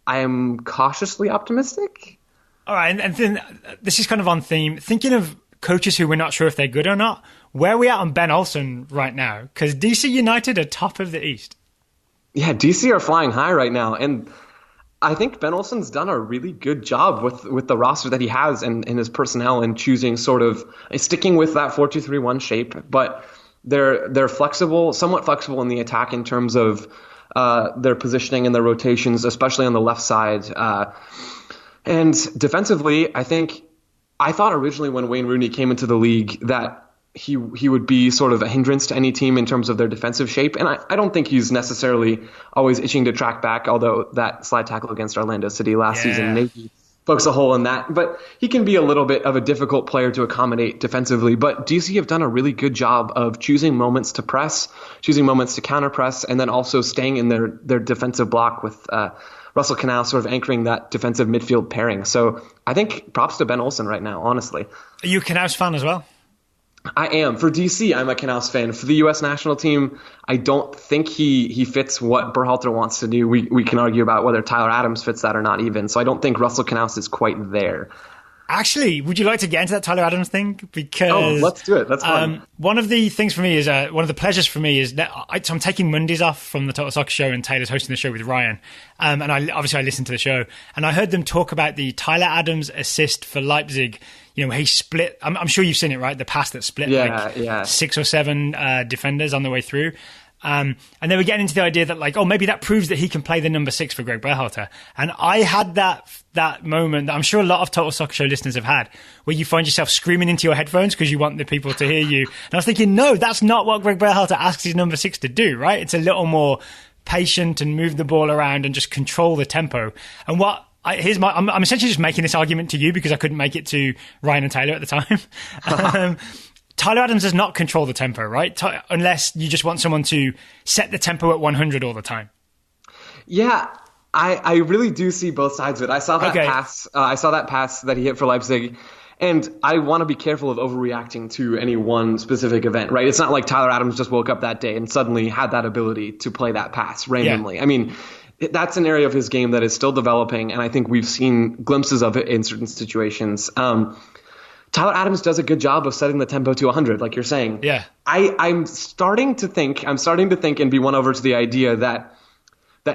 B: I am cautiously optimistic.
A: All right, and then this is kind of on theme. Thinking of coaches who we're not sure if they're good or not. Where are we at on Ben Olsen right now? Because DC United are top of the East.
B: Yeah, DC are flying high right now. And I think Ben Olsen's done a really good job with the roster that he has and his personnel and choosing sort of sticking with that 4-2-3-1 shape. But they're flexible, somewhat flexible in the attack in terms of their positioning and their rotations, especially on the left side. And defensively, I thought originally when Wayne Rooney came into the league that he would be sort of a hindrance to any team in terms of their defensive shape. And I don't think he's necessarily always itching to track back, although that slide tackle against Orlando City last season maybe pokes a hole in that. But he can be a little bit of a difficult player to accommodate defensively. But DC have done a really good job of choosing moments to press, choosing moments to counter press, and then also staying in their defensive block with Russell Canal sort of anchoring that defensive midfield pairing. So I think props to Ben Olsen right now, honestly.
A: Are you a Canals fan as well?
B: I am. For DC, I'm a Canals fan. For the U.S. national team, I don't think he fits what Berhalter wants to do. We can argue about whether Tyler Adams fits that or not even. So I don't think Russell Canals is quite there.
A: Actually, would you like to get into that Tyler Adams thing? Because
B: let's do it. That's fun.
A: One of the things for me is one of the pleasures for me is that I'm taking Mondays off from the Total Soccer Show, and Taylor's hosting the show with Ryan. And I listened to the show, and I heard them talk about the Tyler Adams assist for Leipzig. You know, he split. I'm sure you've seen it, right? The pass that split 6 or 7 defenders on the way through. And they were getting into the idea that maybe that proves that he can play the number 6 for Greg Berhalter. And I had that moment that I'm sure a lot of Total Soccer Show listeners have had, where you find yourself screaming into your headphones because you want the people to hear you. And I was thinking, no, that's not what Greg Berhalter asks his number 6 to do, right? It's a little more patient and move the ball around and just control the tempo. And I'm essentially just making this argument to you because I couldn't make it to Ryan and Taylor at the time. Tyler Adams does not control the tempo, right? Unless you just want someone to set the tempo at 100 all the time.
B: Yeah, I really do see both sides of it. I saw that pass. I saw that pass that he hit for Leipzig, and I want to be careful of overreacting to any one specific event, right? It's not like Tyler Adams just woke up that day and suddenly had that ability to play that pass randomly. Yeah. I mean, that's an area of his game that is still developing, and I think we've seen glimpses of it in certain situations. Tyler Adams does a good job of setting the tempo to 100, like you're saying.
A: Yeah.
B: I'm starting to think and be won over to the idea that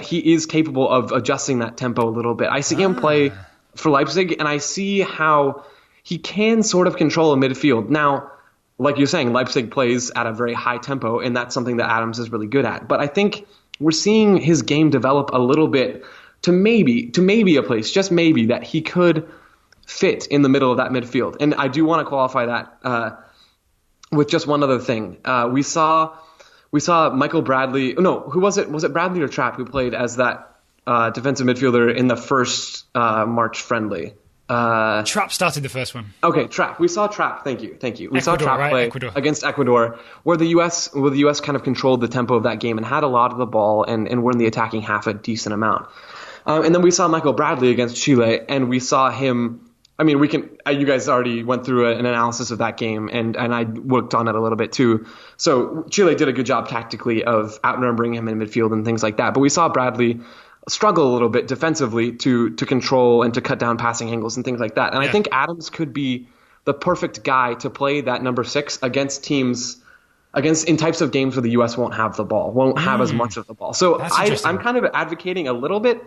B: he is capable of adjusting that tempo a little bit. I see him play for Leipzig, and I see how he can sort of control a midfield. Now, like you're saying, Leipzig plays at a very high tempo, and that's something that Adams is really good at. But I think we're seeing his game develop a little bit to maybe a place, just maybe, that he could fit in the middle of that midfield. And I do want to qualify that with just one other thing. We saw Michael Bradley. No, who was it? Was it Bradley or Trapp who played as that defensive midfielder in the first March friendly?
A: Trapp started the first one.
B: Okay, Trapp. We saw Trapp. Thank you. We saw Trapp play against Ecuador, where the U.S. kind of controlled the tempo of that game and had a lot of the ball and were in the attacking half a decent amount. And then we saw Michael Bradley against Chile, and we saw him. I mean, you guys already went through an analysis of that game, and I worked on it a little bit too. So Chile did a good job tactically of outnumbering him in midfield and things like that. But we saw Bradley struggle a little bit defensively to control and to cut down passing angles and things like that. And I think Adams could be the perfect guy to play that number 6 against teams, in types of games where the U.S. won't have the ball, won't have as much of the ball. So I'm kind of advocating a little bit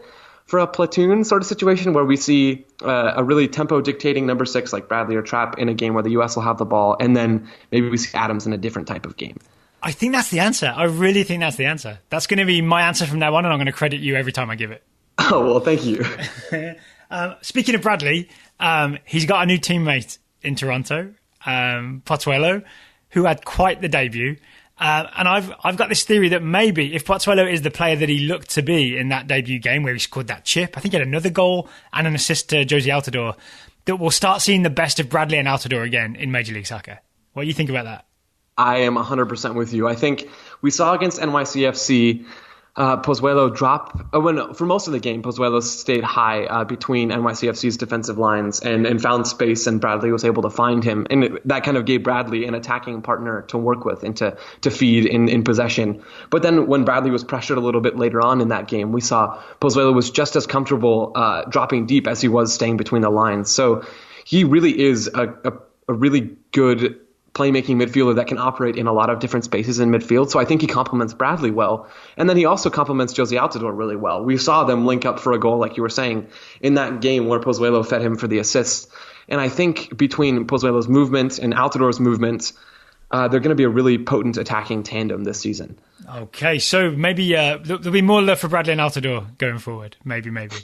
B: for a platoon sort of situation where we see a really tempo dictating number 6 like Bradley or Trapp in a game where the U.S. will have the ball, and then maybe we see Adams in a different type of game.
A: I think that's the answer. I really think that's the answer. That's going to be my answer from now on, and I'm going to credit you every time I give it.
B: Oh, well, thank you.
A: Speaking of Bradley, he's got a new teammate in Toronto, Pozuelo, who had quite the debut. And I've got this theory that maybe if Pozuelo is the player that he looked to be in that debut game where he scored that chip, I think he had another goal and an assist to Josie Altidore, that we'll start seeing the best of Bradley and Altidore again in Major League Soccer. What do you think about that?
B: I am 100% with you. I think we saw against NYCFC Pozuelo drop. For most of the game, Pozuelo stayed high between NYCFC's defensive lines and found space, and Bradley was able to find him. And that kind of gave Bradley an attacking partner to work with and to feed in possession. But then when Bradley was pressured a little bit later on in that game, we saw Pozuelo was just as comfortable dropping deep as he was staying between the lines. So he really is a really good playmaking midfielder that can operate in a lot of different spaces in midfield. So I think he complements Bradley well. And then he also complements Josie Altidore really well. We saw them link up for a goal, like you were saying, in that game where Pozuelo fed him for the assist. And I think between Pozuelo's movement and Altidore's movement, they're going to be a really potent attacking tandem this season.
A: Okay, so maybe there'll be more love for Bradley and Altidore going forward. Maybe.
B: Maybe.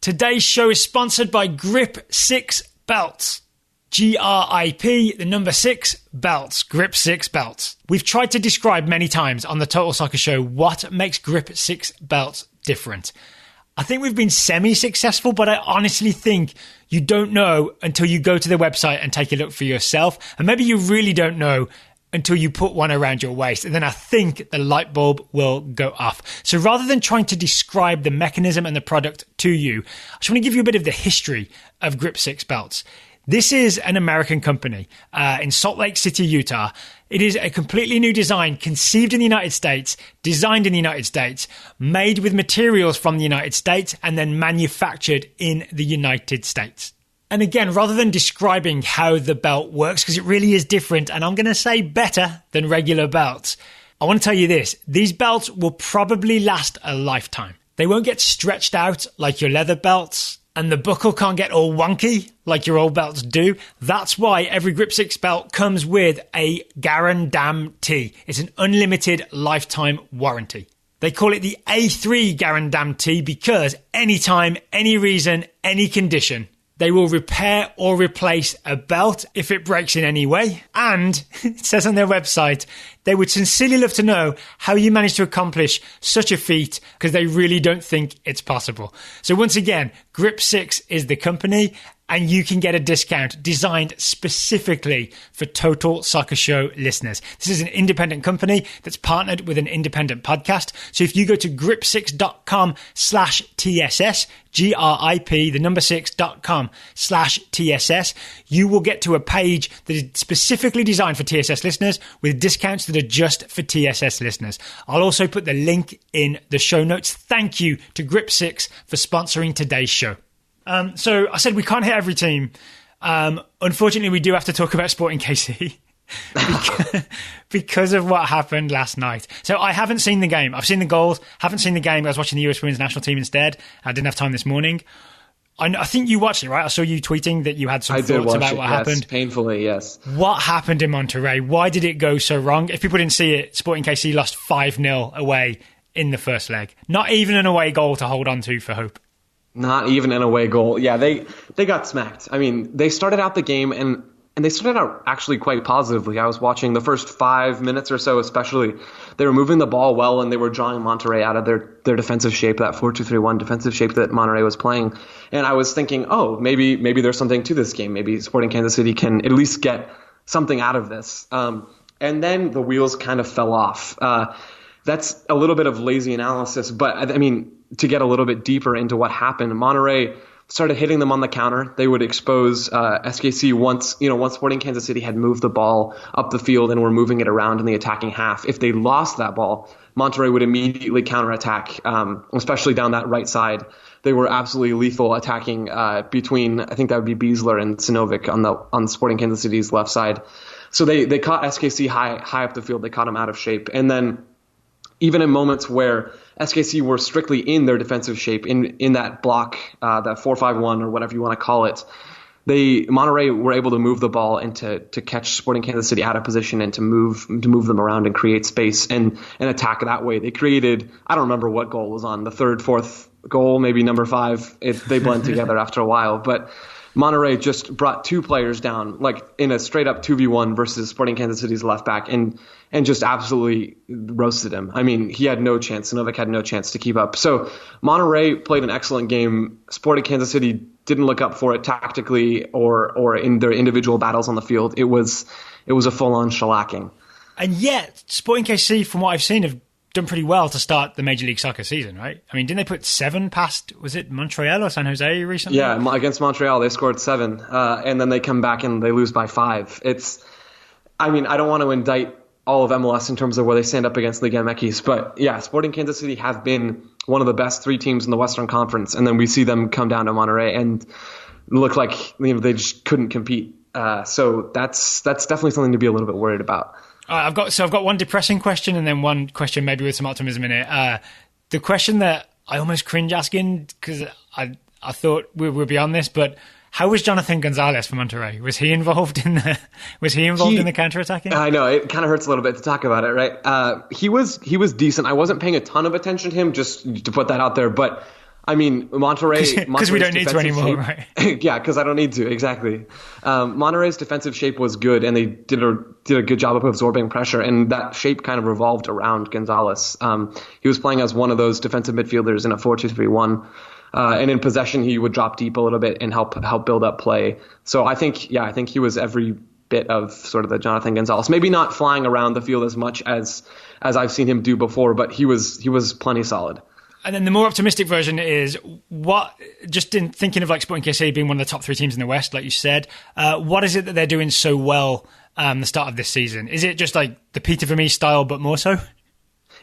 A: Today's show is sponsored by Grip 6 Belts. GRIP, the number 6 belts, Grip 6 belts. We've tried to describe many times on the Total Soccer Show what makes Grip 6 belts different. I think we've been semi-successful, but I honestly think you don't know until you go to the website and take a look for yourself. And maybe you really don't know until you put one around your waist. And then I think the light bulb will go off. So rather than trying to describe the mechanism and the product to you, I just want to give you a bit of the history of Grip 6 belts. This is an American company in Salt Lake City, Utah. It is a completely new design, conceived in the United States, designed in the United States, made with materials from the United States, and then manufactured in the United States. And again, rather than describing how the belt works, because it really is different, and I'm going to say better than regular belts, I want to tell you this. These belts will probably last a lifetime. They won't get stretched out like your leather belts, and the buckle can't get all wonky like your old belts do. That's why every Grip 6 belt comes with a guarantee. It's an unlimited lifetime warranty. They call it the A3 guarantee because anytime, any reason, any condition, they will repair or replace a belt if it breaks in any way. And it says on their website, they would sincerely love to know how you managed to accomplish such a feat because they really don't think it's possible. So once again, Grip 6 is the company and you can get a discount designed specifically for Total Soccer Show listeners. This is an independent company that's partnered with an independent podcast. So if you go to grip6.com/TSS, GRIP, the number 6.com/TSS, you will get to a page that is specifically designed for TSS listeners with discounts that are just for TSS listeners. I'll also put the link in the show notes. Thank you to Grip 6 for sponsoring today's show. So I said we can't hit every team. Unfortunately, we do have to talk about Sporting KC because of what happened last night. So I haven't seen the game. I've seen the goals, haven't seen the game. I was watching the US Women's National Team instead. I didn't have time this morning. I think you watched it, right? I saw you tweeting that you had some thoughts about what happened.
B: Painfully, yes.
A: What happened in Monterrey? Why did it go so wrong? If people didn't see it, Sporting KC lost 5-0 away in the first leg. Not even an away goal to hold on to for hope.
B: Not even an away goal. Yeah, they got smacked. I mean, they started out the game and they started out actually quite positively. I was watching the first 5 minutes or so, especially. They were moving the ball well and they were drawing Monterrey out of their defensive shape, that 4-2-3-1 defensive shape that Monterrey was playing. And I was thinking, oh, maybe there's something to this game. Maybe Sporting Kansas City can at least get something out of this. And then the wheels kind of fell off. That's a little bit of lazy analysis, but I mean, to get a little bit deeper into what happened, Monterrey started hitting them on the counter. They would expose SKC once Sporting Kansas City had moved the ball up the field and were moving it around in the attacking half. If they lost that ball, Monterrey would immediately counterattack, especially down that right side. They were absolutely lethal attacking between, I think that would be Beasler and Sinovic on Sporting Kansas City's left side. So they caught SKC high up the field. They caught them out of shape. And then even in moments where SKC were strictly in their defensive shape, in that block, that 4-5-1 or whatever you want to call it, Monterrey were able to move the ball and to catch Sporting Kansas City out of position and to move them around and create space and attack that way. They created, I don't remember what goal was on, the third, fourth goal, maybe number 5. They blend together after a while, but Monterrey just brought 2 players down, like in a straight up 2v1 versus Sporting Kansas City's left back, and just absolutely roasted him. I mean, he had no chance. Sinovic had no chance to keep up. So Monterrey played an excellent game. Sporting Kansas City didn't look up for it tactically or in their individual battles on the field. It was a full-on shellacking.
A: And yet, Sporting KC, from what I've seen, have done pretty well to start the Major League Soccer season, right? I mean, didn't they put 7 past, was it Montreal or San Jose recently?
B: Yeah, against Montreal, they scored 7. And then they come back and they lose by 5. I don't want to indict all of MLS in terms of where they stand up against Liga MX, but yeah, Sporting Kansas City have been one of the best 3 teams in the Western Conference, and then we see them come down to Monterrey, and looked like they just couldn't compete. So that's definitely something to be a little bit worried about.
A: I've got one depressing question and then one question maybe with some optimism in it. The question that I almost cringe asking because I thought we would be on this, but how was Jonathan Gonzalez from Monterrey? Was he involved in the counter-attacking?
B: I know it kind of hurts a little bit to talk about it, right? He was decent. I wasn't paying a ton of attention to him, just to put that out there, but. I mean, Monterrey...
A: Because we don't need to anymore, right?
B: Yeah, because I don't need to, exactly. Monterrey's defensive shape was good, and they did a good job of absorbing pressure, and that shape kind of revolved around Gonzalez. He was playing as one of those defensive midfielders in a 4-2-3-1, and in possession he would drop deep a little bit and help build up play. So I think he was every bit of sort of the Jonathan Gonzalez. Maybe not flying around the field as much as I've seen him do before, but he was plenty solid.
A: And then the more optimistic version is just in thinking of like Sporting KC being one of the top 3 teams in the West, like you said, what is it that they're doing so well the start of this season? Is it just like the Peter Vermees style, but more so?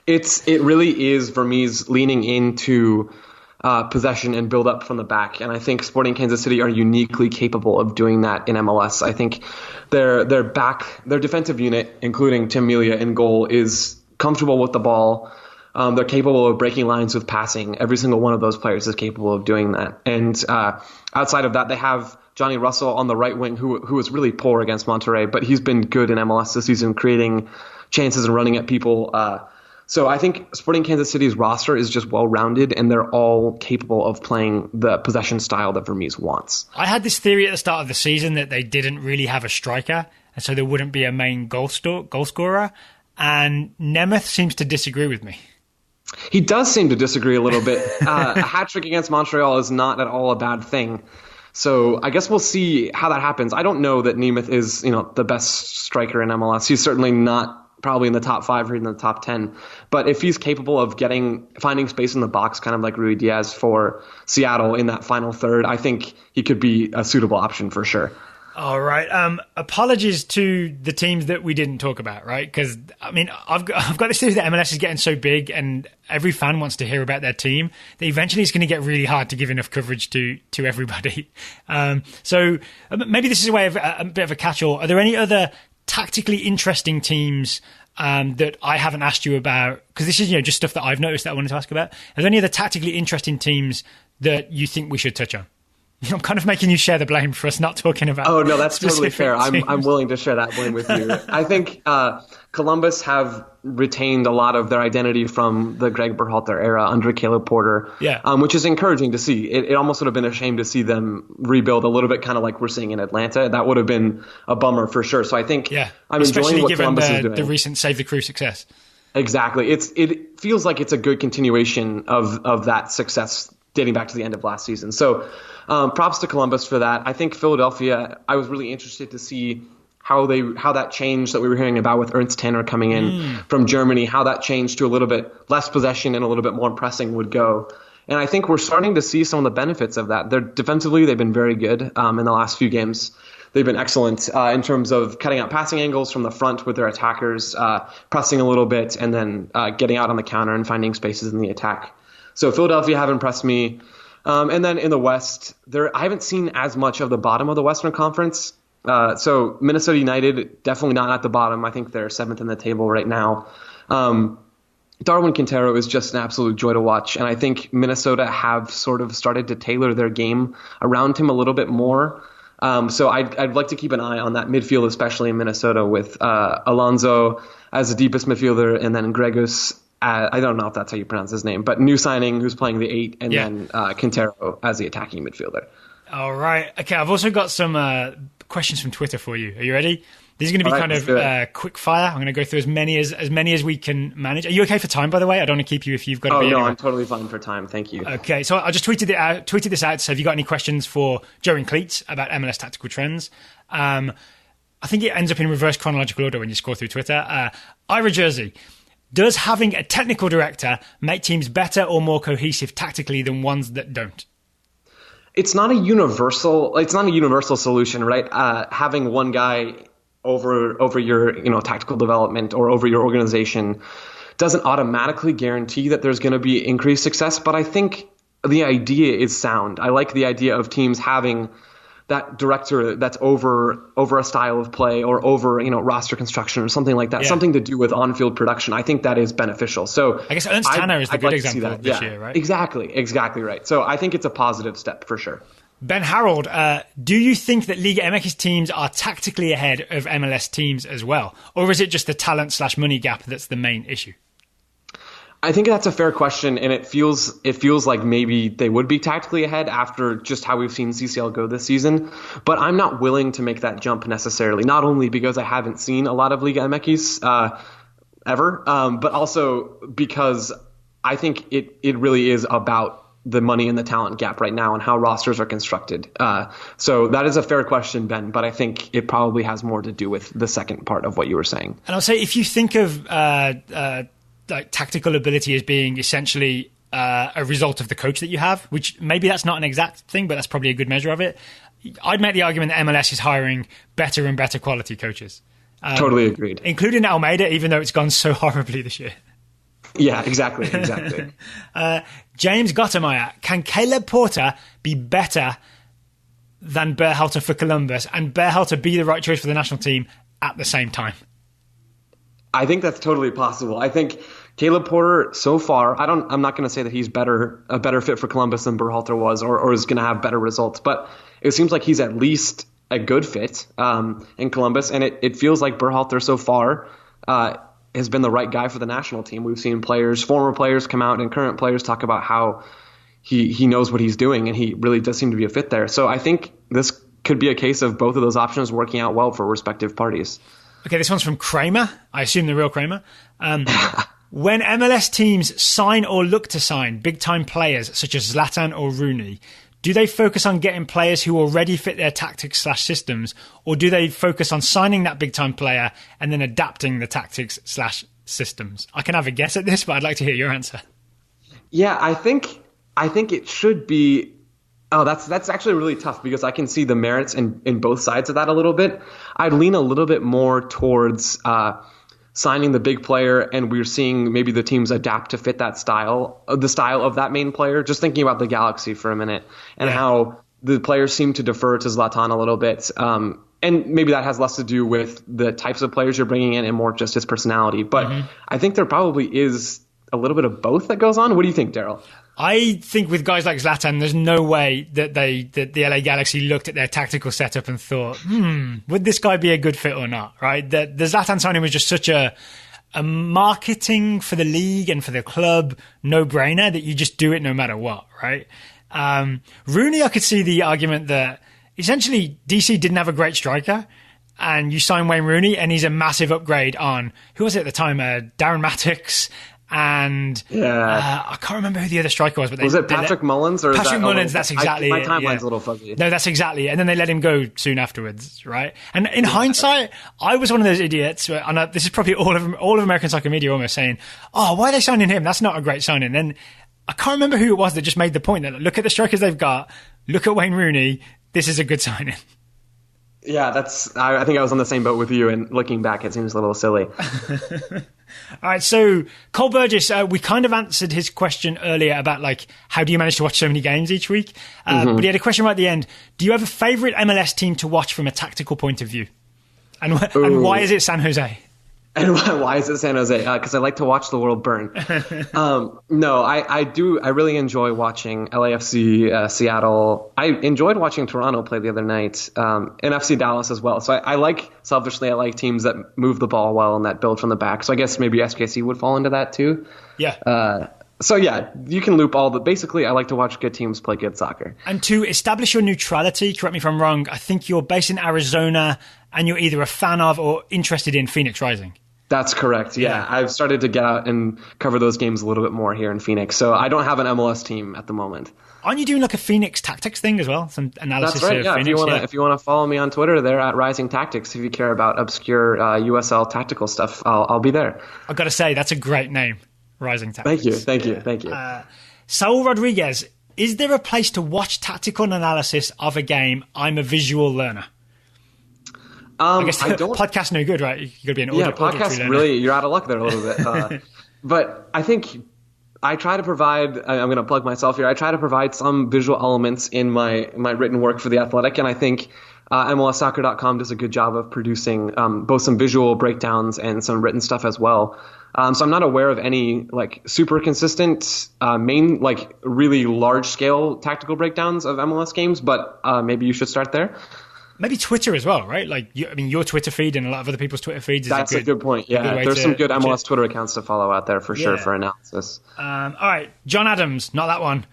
B: It really is Vermees leaning into possession and build up from the back. And I think Sporting Kansas City are uniquely capable of doing that in MLS. I think their defensive unit, including Tim Melia in goal, is comfortable with the ball. They're capable of breaking lines with passing. Every single one of those players is capable of doing that. And outside of that, they have Johnny Russell on the right wing, who was really poor against Monterrey, but he's been good in MLS this season, creating chances and running at people. So I think Sporting Kansas City's roster is just well-rounded, and they're all capable of playing the possession style that Vermees wants.
A: I had this theory at the start of the season that they didn't really have a striker, and so there wouldn't be a main goal scorer, and Nemeth seems to disagree with me.
B: He does seem to disagree a little bit. A hat-trick against Montreal is not at all a bad thing. So I guess we'll see how that happens. I don't know that Nemeth is, the best striker in MLS. He's certainly not probably in the top 5 or even in the top 10. But if he's capable of finding space in the box, kind of like Rui Diaz for Seattle in that final third, I think he could be a suitable option for sure.
A: All right. Apologies to the teams that we didn't talk about, right? Because, I mean, I've got this theory that MLS is getting so big and every fan wants to hear about their team that eventually it's going to get really hard to give enough coverage to everybody. So maybe this is a bit of a catch-all. Are there any other tactically interesting teams that I haven't asked you about? Because this is just stuff that I've noticed that I wanted to ask about. Are there any other tactically interesting teams that you think we should touch on? I'm kind of making you share the blame for us not talking about.
B: Oh no, that's totally fair. I'm willing to share that blame with you. I think Columbus have retained a lot of their identity from the Greg Berhalter era under Caleb Porter, which is encouraging to see. It almost would have been a shame to see them rebuild a little bit, kind of like we're seeing in Atlanta. That would have been a bummer for sure. So I think I'm enjoying what Columbus is doing.
A: The recent Save the Crew success.
B: Exactly. It feels like it's a good continuation of that success dating back to the end of last season. So props to Columbus for that. I think Philadelphia, I was really interested to see how that change that we were hearing about with Ernst Tanner coming in from Germany, how that changed to a little bit less possession and a little bit more pressing would go. And I think we're starting to see some of the benefits of that. Defensively, they've been very good in the last few games. They've been excellent in terms of cutting out passing angles from the front with their attackers, pressing a little bit, and then getting out on the counter and finding spaces in the attack. So Philadelphia have impressed me. And then in the West, I haven't seen as much of the bottom of the Western Conference. So Minnesota United, definitely not at the bottom. I think they're 7th in the table right now. Darwin Quintero is just an absolute joy to watch. And I think Minnesota have sort of started to tailor their game around him a little bit more. So I'd like to keep an eye on that midfield, especially in Minnesota, with Alonso as the deepest midfielder and then Gregus. I don't know if that's how you pronounce his name, but new signing who's playing the 8, and then Quintero as the attacking midfielder.
A: All right. Okay, I've also got some questions from Twitter for you. Are you ready? These are going to be kind of quick fire. I'm going to go through as many as we can manage. Are you okay for time, by the way? I don't want to keep you if you've got to be anywhere.
B: I'm totally fine for time. Thank you.
A: Okay, so I just tweeted this out. So have you got any questions for Joe and Cleats about MLS tactical trends? I think it ends up in reverse chronological order when you scroll through Twitter. Ira Jersey. Does having a technical director make teams better or more cohesive tactically than ones that don't?
B: It's not a universal solution, right? Having one guy over your tactical development or over your organization doesn't automatically guarantee that there's going to be increased success. But I think the idea is sound. I like the idea of teams having that director that's over a style of play or over, roster construction or something like that, something to do with on-field production, I think that is beneficial. So
A: I guess Ernst Tanner is the good example of this year, right?
B: Exactly right. So I think it's a positive step for sure.
A: Ben Harold, do you think that Liga MX teams are tactically ahead of MLS teams as well? Or is it just the talent/money gap that's the main issue?
B: I think that's a fair question, and it feels like maybe they would be tactically ahead after just how we've seen CCL go this season. But I'm not willing to make that jump necessarily, not only because I haven't seen a lot of Liga MX ever, but also because I think it really is about the money and the talent gap right now and how rosters are constructed. So that is a fair question, Ben, but I think it probably has more to do with the second part of what you were saying.
A: And I'll say, if you think of like tactical ability as being essentially a result of the coach that you have, which maybe that's not an exact thing, but that's probably a good measure of it. I'd make the argument that MLS is hiring better and better quality coaches.
B: Totally agreed.
A: Including Almeida, even though it's gone so horribly this year.
B: Yeah, exactly.
A: James Gottemeyer, can Caleb Porter be better than Berhalter for Columbus and Berhalter be the right choice for the national team at the same time?
B: I think that's totally possible. I think Caleb Porter so far, I'm not going to say that he's a better fit for Columbus than Berhalter was or is going to have better results, but it seems like he's at least a good fit in Columbus, and it feels like Berhalter so far has been the right guy for the national team. We've seen former players come out and current players talk about how he knows what he's doing, and he really does seem to be a fit there. So I think this could be a case of both of those options working out well for respective parties.
A: Okay, this one's from Kramer. I assume the real Kramer. When MLS teams sign or look to sign big-time players such as Zlatan or Rooney, do they focus on getting players who already fit their tactics/systems, or do they focus on signing that big-time player and then adapting the tactics/systems? I can have a guess at this, but I'd like to hear your answer.
B: Yeah, I think it should be. Oh, that's actually really tough because I can see the merits in both sides of that a little bit. I'd lean a little bit more towards signing the big player, and we're seeing maybe the teams adapt to fit that style, the style of that main player. Just thinking about the Galaxy for a minute and how the players seem to defer to Zlatan a little bit. And maybe that has less to do with the types of players you're bringing in and more just his personality. But I think there probably is a little bit of both that goes on. What do you think, Daryl?
A: I think with guys like Zlatan, there's no way that the LA Galaxy looked at their tactical setup and thought, would this guy be a good fit or not, right? The Zlatan signing was just such a marketing for the league and for the club no-brainer that you just do it no matter what, right? Rooney, I could see the argument that essentially DC didn't have a great striker, and you sign Wayne Rooney, and he's a massive upgrade on, who was it at the time, Darren Mattocks, and I can't remember who the other striker was. But
B: was it Patrick Mullins? Or
A: Patrick Mullins, that's exactly
B: my
A: it.
B: timeline's a little fuzzy.
A: No, that's exactly it. And then they let him go soon afterwards, right? And in hindsight, I was one of those idiots, and this is probably all of American soccer media almost saying, oh, why are they signing him? That's not a great signing. And I can't remember who it was that just made the point that look at the strikers they've got, look at Wayne Rooney, this is a good signing.
B: Yeah, I think I was on the same boat with you, and looking back, it seems a little silly.
A: All right, so Cole Burgess, we kind of answered his question earlier about how do you manage to watch so many games each week? But he had a question right at the end. Do you have a favourite MLS team to watch from a tactical point of view? And why is it San Jose?
B: And why is it San Jose? Because I like to watch the world burn. No, I do. I really enjoy watching LAFC, Seattle. I enjoyed watching Toronto play the other night, and FC Dallas as well. So I like teams that move the ball well and that build from the back. So I guess maybe SKC would fall into that too.
A: Yeah.
B: So yeah, you can loop all the. Basically, I like to watch good teams play good soccer.
A: And to establish your neutrality, correct me if I'm wrong, I think you're based in Arizona and you're either a fan of or interested in Phoenix Rising.
B: That's correct. Yeah. I've started to get out and cover those games a little bit more here in Phoenix. So I don't have an MLS team at the moment.
A: Aren't you doing a Phoenix Tactics thing as well? Some analysis
B: That's right.
A: of Phoenix?
B: If you want to follow me on Twitter, there at Rising Tactics. If you care about obscure USL tactical stuff, I'll be there.
A: I've got to say, that's a great name, Rising Tactics.
B: Thank you.
A: Saul Rodriguez, is there a place to watch tactical analysis of a game? I'm a visual learner. I guess podcast's no good, right? You got to be an podcast
B: really. You're out of luck there a little bit. But I think I try to provide, I'm going to plug myself here, I try to provide some visual elements in my written work for The Athletic, and I think MLSsoccer.com does a good job of producing both some visual breakdowns and some written stuff as well. So I'm not aware of any like super consistent like really large scale tactical breakdowns of MLS games, but maybe you should start there.
A: Maybe Twitter as well, right? Like, your Twitter feed and a lot of other people's Twitter feeds.
B: That's a good point. Yeah, there's some good MLS Twitter accounts to follow out there for sure for analysis.
A: All right, John Adams, not that one.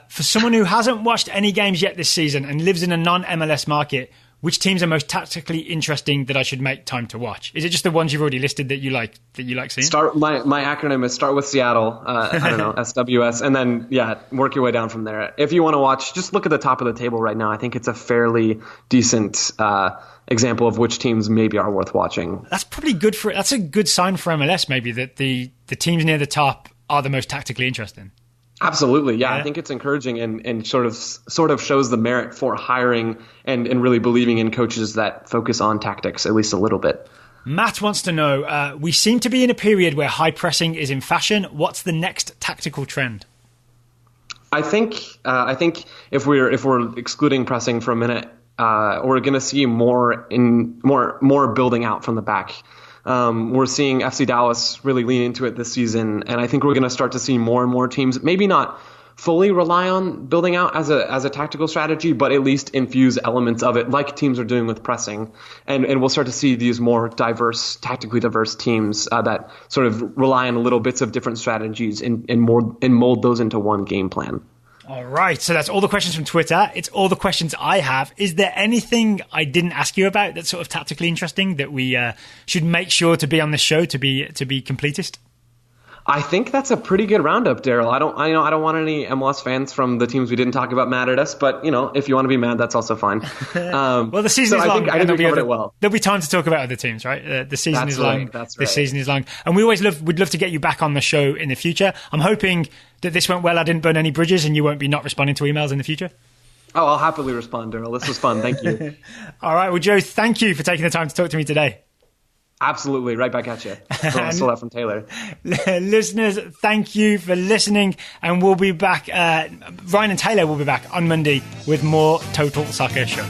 A: For someone who hasn't watched any games yet this season and lives in a non-MLS market, which teams are most tactically interesting that I should make time to watch? Is it just the ones you've already listed that you like seeing?
B: My acronym is start with Seattle. I don't know, SWS, and then work your way down from there. If you want to watch, just look at the top of the table right now. I think it's a fairly decent example of which teams maybe are worth watching.
A: That's probably good that's a good sign for MLS, maybe, that the teams near the top are the most tactically interesting.
B: Absolutely, yeah. I think it's encouraging and sort of shows the merit for hiring and really believing in coaches that focus on tactics at least a little bit.
A: Matt wants to know, we seem to be in a period where high pressing is in fashion. What's the next tactical trend?
B: I think if we're excluding pressing for a minute, we're going to see more building out from the back. We're seeing FC Dallas really lean into it this season, and I think we're going to start to see more and more teams maybe not fully rely on building out as a tactical strategy, but at least infuse elements of it like teams are doing with pressing. And we'll start to see these more tactically diverse teams that sort of rely on little bits of different strategies and mold those into one game plan.
A: All right, so that's all the questions from Twitter. It's all the questions I have. Is there anything I didn't ask you about that's sort of tactically interesting that we should make sure to be on the show to be completist?
B: I think that's a pretty good roundup, Daryl. I don't want any MLS fans from the teams we didn't talk about mad at us, but if you want to be mad, that's also fine.
A: Well, the season is long.
B: I think we covered it well.
A: There'll be time to talk about other teams, right? The season is long.
B: That's right.
A: The season is long, and we'd love to get you back on the show in the future. I'm hoping that this went well. I didn't burn any bridges, and you won't be not responding to emails in the future.
B: Oh, I'll happily respond, Daryl. This was fun. Thank you.
A: All right. Well, Joe, thank you for taking the time to talk to me today.
B: Absolutely. Right back at you. Still that from Taylor.
A: Listeners, thank you for listening. And we'll be back. Ryan and Taylor will be back on Monday with more Total Soccer Show.